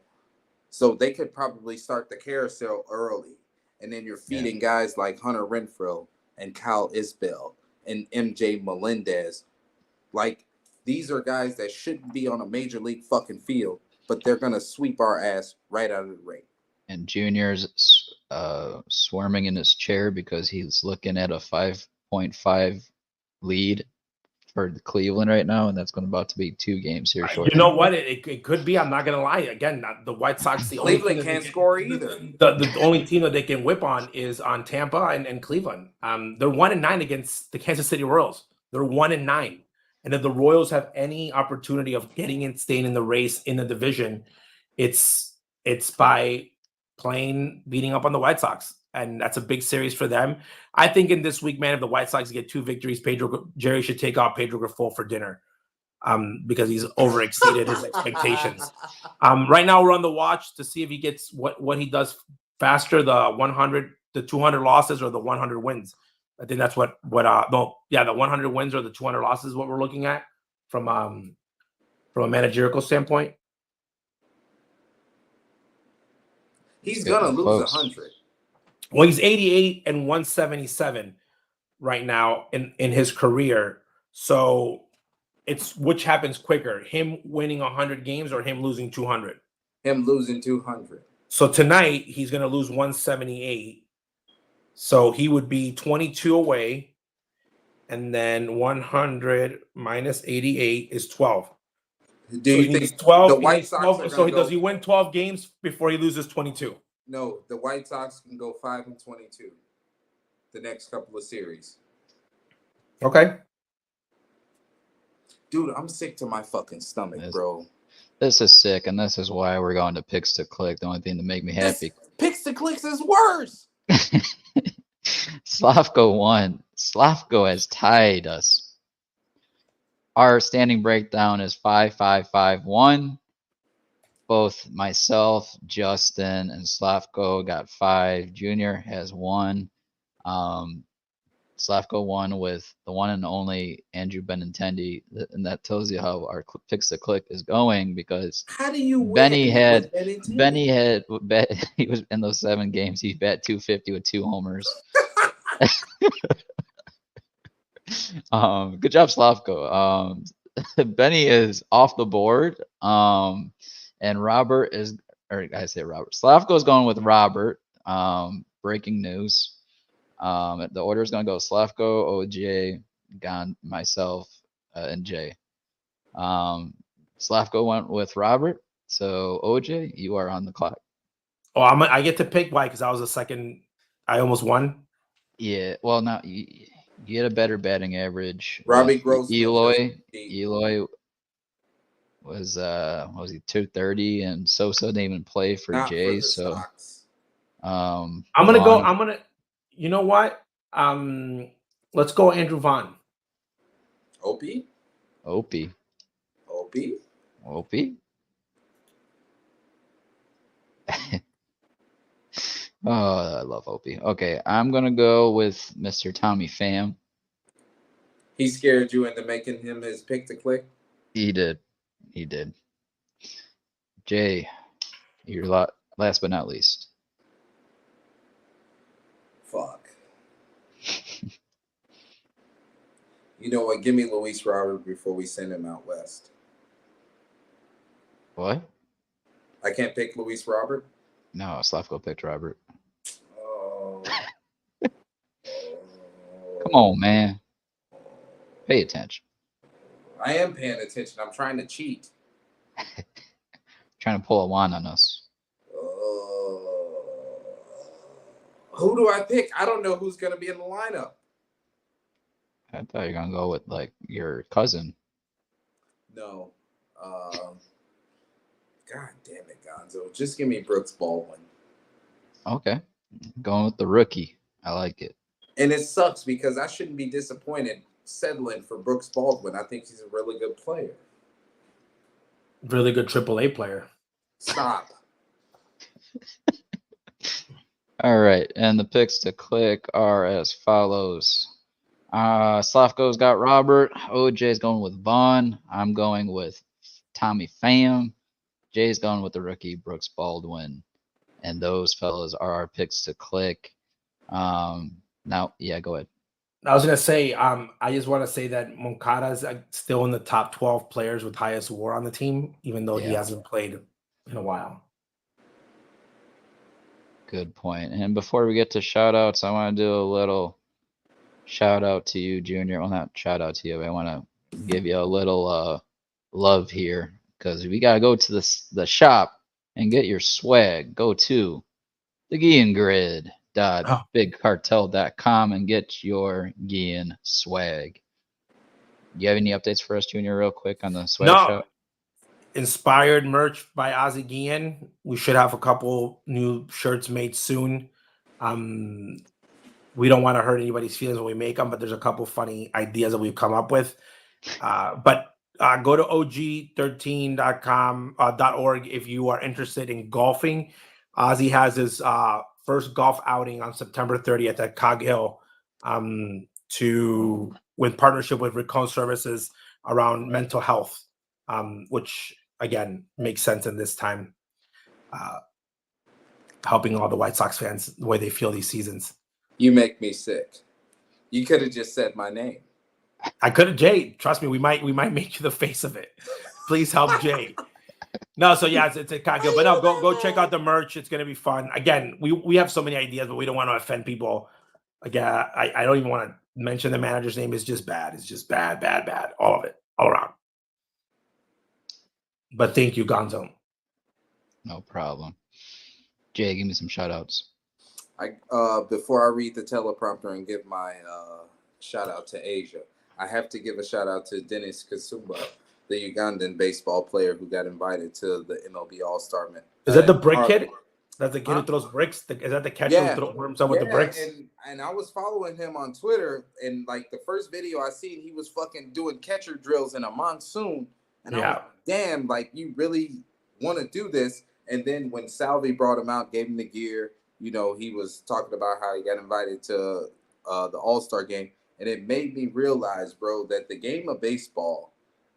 So they could probably start the carousel early. And then you're feeding guys like Hunter Renfroe and Kyle Isbell and MJ Melendez. Like, these are guys that shouldn't be on a major league fucking field, but they're going to sweep our ass right out of the ring. And Junior's swarming in his chair because he's looking at a 5.5 lead for Cleveland right now, and that's about to be 2 games here shortly. You know what? It could be. I'm not gonna lie. Again, the White Sox. Cleveland can't score either. The only team that they can whip on is on Tampa and Cleveland. They're 1-9 against the Kansas City Royals. They're 1-9, and if the Royals have any opportunity of getting in, staying in the race in the division, it's by beating up on the White Sox, and that's a big series for them. I think in this week, man, if the White Sox get 2 victories, Jerry should take out Pedro Grifol for dinner, because he's overexceeded his expectations. Right now, we're on the watch to see if he gets what he does faster, the 200 losses or the 100 wins. I think that's the 100 wins or the 200 losses is what we're looking at from a managerial standpoint. He's gonna lose 100. Well, he's 88 and 177 right now in his career. So it's which happens quicker, him winning 100 games or him losing 200? Him losing 200. So tonight he's going to lose 178. So he would be 22 away, and then 100 minus 88 is 12. Do you think 12? The White Sox? Does he win 12 games before he loses 22? No, the White Sox can go 5-22 the next couple of series. Okay. Dude, I'm sick to my fucking stomach, bro. This is sick, and this is why we're going to Picks to Click. The only thing to make me happy. Picks to Clicks is worse. Slavko won. Slavko has tied us. Our standing breakdown is 5-5-5-1. Both myself, Justin, and Slavko got 5. Junior has 1. Slavko won with the one and only Andrew Benintendi, and that tells you how our Picks to Click is going, because how do you Benny had he was in those 7 games, he bat 250 with 2 homers. Good job, Slavko. Benny is off the board. And Robert is, or I say Robert. Slavko is going with Robert. Breaking news. The order is going to go Slavko, OJ, Gon, myself, and Jay. Slavko went with Robert. So OJ, you are on the clock. Oh, I get to pick. Why? Because I was the second. I almost won. Yeah. Well, now you had a better batting average. Robbie Gross. Eloy was what was he 230, and Sosa didn't even play for Not Jay. For so Sox. I'm gonna go. I'm gonna. You know what? Let's go Andrew Vaughn. Opie. Oh, I love Opie. Okay, I'm gonna go with Mr. Tommy Pham. He scared you into making him his pick to click? He did. Jay, you're last but not least. Fuck. You know what? Give me Luis Robert before we send him out west. What? I can't pick Luis Robert? No, Slavko picked Robert. Oh. Come on, man. Pay attention. I am paying attention. I'm trying to cheat. Trying to pull a wand on us. Who do I pick? I don't know who's going to be in the lineup. I thought you were gonna go with like your cousin. No. God damn it, Gonzo. Just give me Brooks Baldwin. Okay, going with the rookie. I like it. And it sucks because I shouldn't be disappointed settling for Brooks Baldwin. I think he's a really good player. Really good AAA player. Stop. All right, and the picks to click are as follows. Slavko's got Robert. OJ's going with Vaughn. I'm going with Tommy Pham. Jay's going with the rookie Brooks Baldwin. And those fellas are our picks to click. Now, yeah, go ahead. I was gonna say, I just want to say that Moncada's still in the top 12 players with highest WAR on the team, even though he hasn't played in a while. Good point. And before we get to shout outs, I want to do a little shout out to you, Junior. Well, not shout out to you, but I want to give you a little love here because we got to go to the shop and get your swag. Go to the Guillen Grid. bigcartel.com and get your Guillen swag. You have any updates for us, Junior, real quick on the swag shop? Inspired merch by Ozzie Guillen. We should have a couple new shirts made soon. We don't want to hurt anybody's feelings when we make them, but there's a couple funny ideas that we've come up with. But go to og13.com.org if you are interested in golfing. Ozzie has his first golf outing on September 30th at Cog Hill with partnership with Recon Services around mental health, which again makes sense in this time, helping all the White Sox fans the way they feel these seasons. You make me sick. You could have just said my name. I could have, Jay. Trust me, we might make you the face of it. Please help Jay. No, so yeah, it's a cocktail. But no, go check out the merch. It's gonna be fun. Again, we have so many ideas, but we don't want to offend people. Again, I don't even want to mention the manager's name. It's just bad. It's just bad. All of it, all around. But thank you, Gonzo. No problem. Jay, give me some shout outs. Before I read the teleprompter and give my shout out to Asia, I have to give a shout out to Dennis Kasumba, the Ugandan baseball player who got invited to the MLB All-Star. Is that the brick kid? That's the kid who throws bricks? Is that the catcher who throws himself with the bricks? And I was following him on Twitter, and like the first video I seen, he was fucking doing catcher drills in a monsoon. And I was like, damn, like you really want to do this? And then when Salvi brought him out, gave him the gear, you know, he was talking about how he got invited to the All-Star game. And it made me realize, bro, that the game of baseball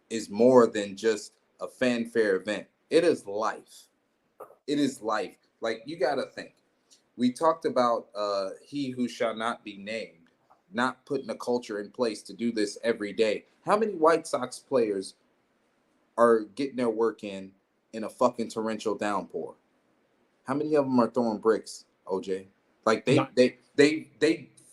is more than just a fanfare event. It is life. It is life. Like, you got to think. We talked about he who shall not be named, not putting a culture in place to do this every day. How many White Sox players are getting their work in a fucking torrential downpour? How many of them are throwing bricks, OJ? Like, they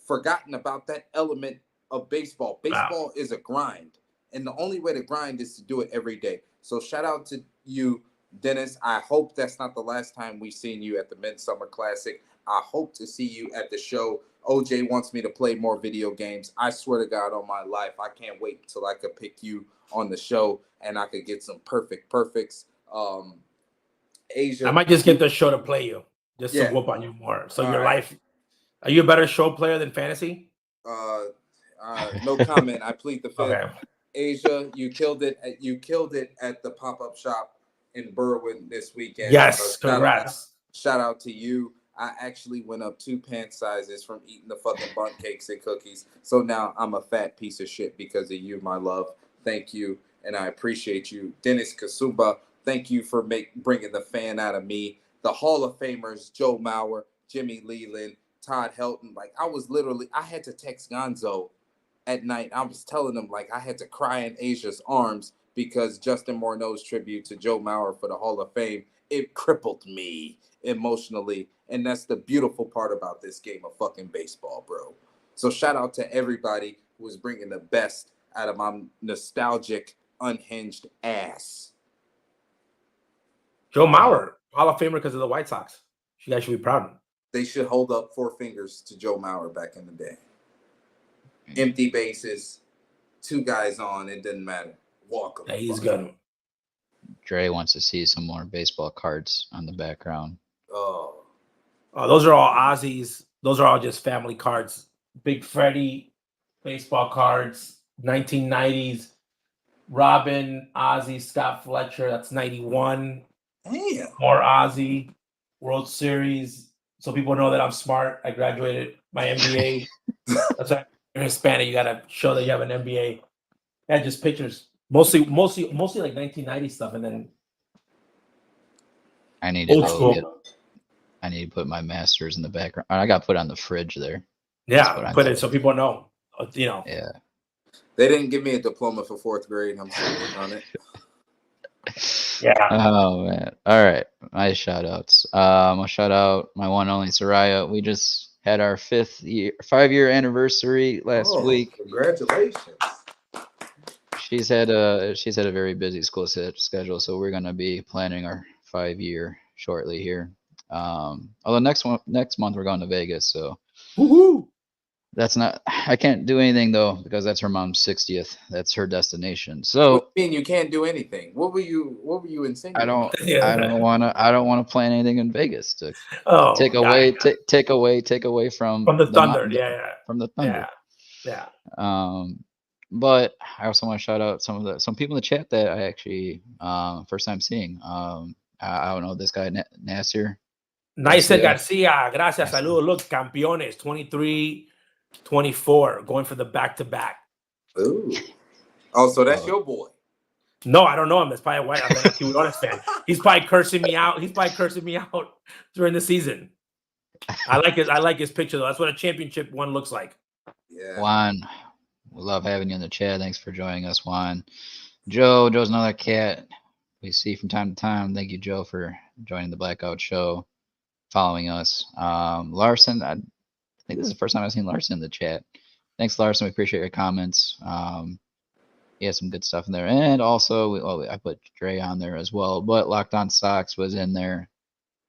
forgotten about that element of baseball. Baseball is a grind. And the only way to grind is to do it every day. So shout out to you, Dennis. I hope that's not the last time we've seen you at the Midsummer Classic. I hope to see you at the show. OJ wants me to play more video games. I swear to God on my life, I can't wait until I could pick you on the show and I could get some perfects. Asia, I might just get the show to play you, just to whoop on you more. So your life, are you a better show player than fantasy? No comment. I plead the fifth. Okay. Asia, you killed it. You killed it at the pop-up shop in Berwyn this weekend. Yes, congrats. Shout out to you. I actually went up 2 pant sizes from eating the fucking bundt cakes and cookies. So now I'm a fat piece of shit because of you, my love. Thank you, and I appreciate you. Dennis Kasumba, thank you for bringing the fan out of me. The Hall of Famers, Joe Mauer, Jimmy Leland, Todd Helton. Like, I had to text Gonzo at night. I was telling him, like, I had to cry in Asia's arms because Justin Morneau's tribute to Joe Mauer for the Hall of Fame, it crippled me emotionally. And that's the beautiful part about this game of fucking baseball, bro. So shout out to everybody who was bringing the best out of my nostalgic, unhinged ass. Joe Mauer, Hall of Famer because of the White Sox. You guys should be proud of him. they should hold up 4 fingers to Joe Mauer back in the day. Empty bases, 2 guys on, it doesn't matter. Walk them. Yeah, he's good. Dre wants to see some more baseball cards on the background. Oh, those are all Ozzy's. Those are all just family cards. Big Freddie baseball cards, 1990s. Robin, Ozzy, Scott Fletcher. That's 91. damn. More Ozzy. World Series. So people know that I'm smart. I graduated my MBA. That's why you're Hispanic. You gotta show that you have an MBA. Yeah, just pictures. Mostly like 1990 stuff, and then I need to old go school. I need to put my masters in the background. I got put on the fridge there. Yeah, put it so people know. Yeah. They didn't give me a diploma for 4th grade. I'm still working on it. Yeah. Oh man. All right. My shout outs. I'll shout out my one and only Soraya. We just had our 5-year anniversary last week. Congratulations. She's had a very busy school schedule, so we're gonna be planning our 5-year shortly here. Although next month we're going to Vegas, so Woohoo! I can't do anything though because that's her mom's 60th. That's her destination. So What do you mean you can't do anything? What were you insinuating? I don't wanna plan anything in Vegas to take away from the Thunder. From the Thunder. Yeah. But I also want to shout out some people in the chat that I actually first time seeing. I don't know this guy Nasir. Nicer Garcia. Gracias. Saludos. Look, campeones. 23-24. Going for the back-to-back. Ooh. Oh, so that's your boy. No, I don't know him. That's probably a White Sox fan. He's probably cursing me out. During the season. I like his picture though. That's what a championship one looks like. Yeah. Juan, we love having you in the chat. Thanks for joining us, Juan. Joe's another cat we see from time to time. Thank you, Joe, for joining the Blackout Show, following us. Larson, I think this is the first time I've seen Larson in the chat. Thanks, Larson. We appreciate your comments. He has some good stuff in there. And also, I put Dre on there as well. But Locked On Sox was in there.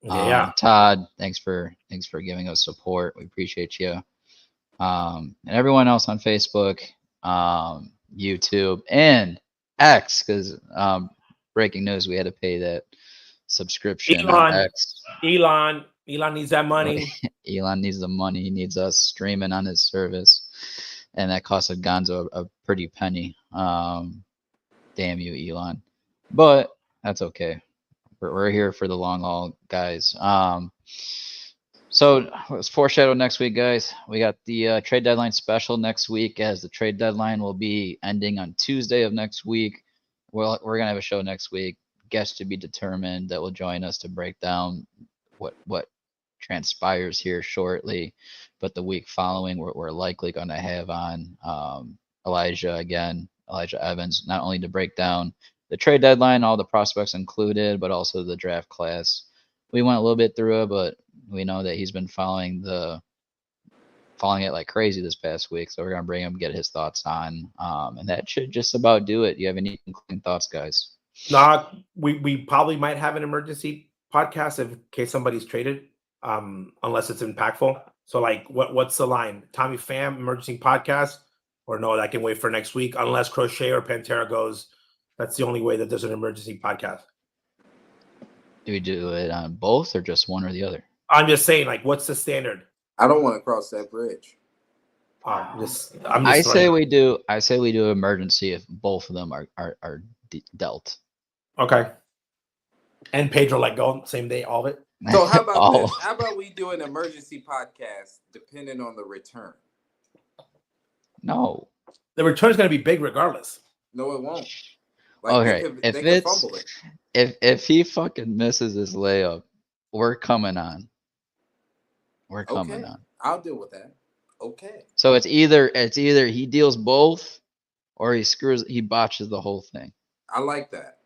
Yeah. Todd, thanks for giving us support. We appreciate you. And everyone else on Facebook, YouTube, and X, because breaking news, we had to pay that subscription. Elon needs that money. Elon needs the money. He needs us streaming on his service. And that cost a Gonzo a pretty penny. Damn you, Elon. But that's okay. We're here for the long haul, guys. So let's foreshadow next week, guys. We got the trade deadline special next week, as the trade deadline will be ending on Tuesday of next week. We're going to have a show next week. Guests to be determined that will join us to break down what transpires here shortly. But the week following, we're likely going to have on Elijah Evans, not only to break down the trade deadline, all the prospects included, but also the draft class. We went a little bit through it, but we know that he's been following it like crazy this past week. So we're going to bring him, get his thoughts on. And that should just about do it. Do you have any concluding thoughts, guys? No, we probably might have an emergency podcast in case somebody's traded, unless it's impactful. So like, what's the line? Tommy Pham emergency podcast, or no? That can wait for next week unless Crochet or Pantera goes. That's the only way that there's an emergency podcast. Do we do it on both or just one or the other? I'm just saying, like, what's the standard? I don't want to cross that bridge. I say we do emergency if both of them are dealt. Okay. And Pedro let go same day, all of it. So how about this? How about we do an emergency podcast depending on the return? No. The return is going to be big regardless. No, it won't. Like, okay, if he fucking misses his layup, we're coming on. We're coming on. I'll deal with that. Okay. So it's either he deals both, or he botches the whole thing. I like that.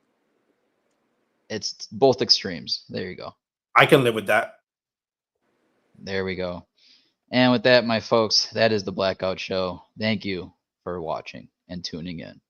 It's both extremes. There you go. I can live with that. There we go. And with that, my folks, that is the Blackout Show. Thank you for watching and tuning in.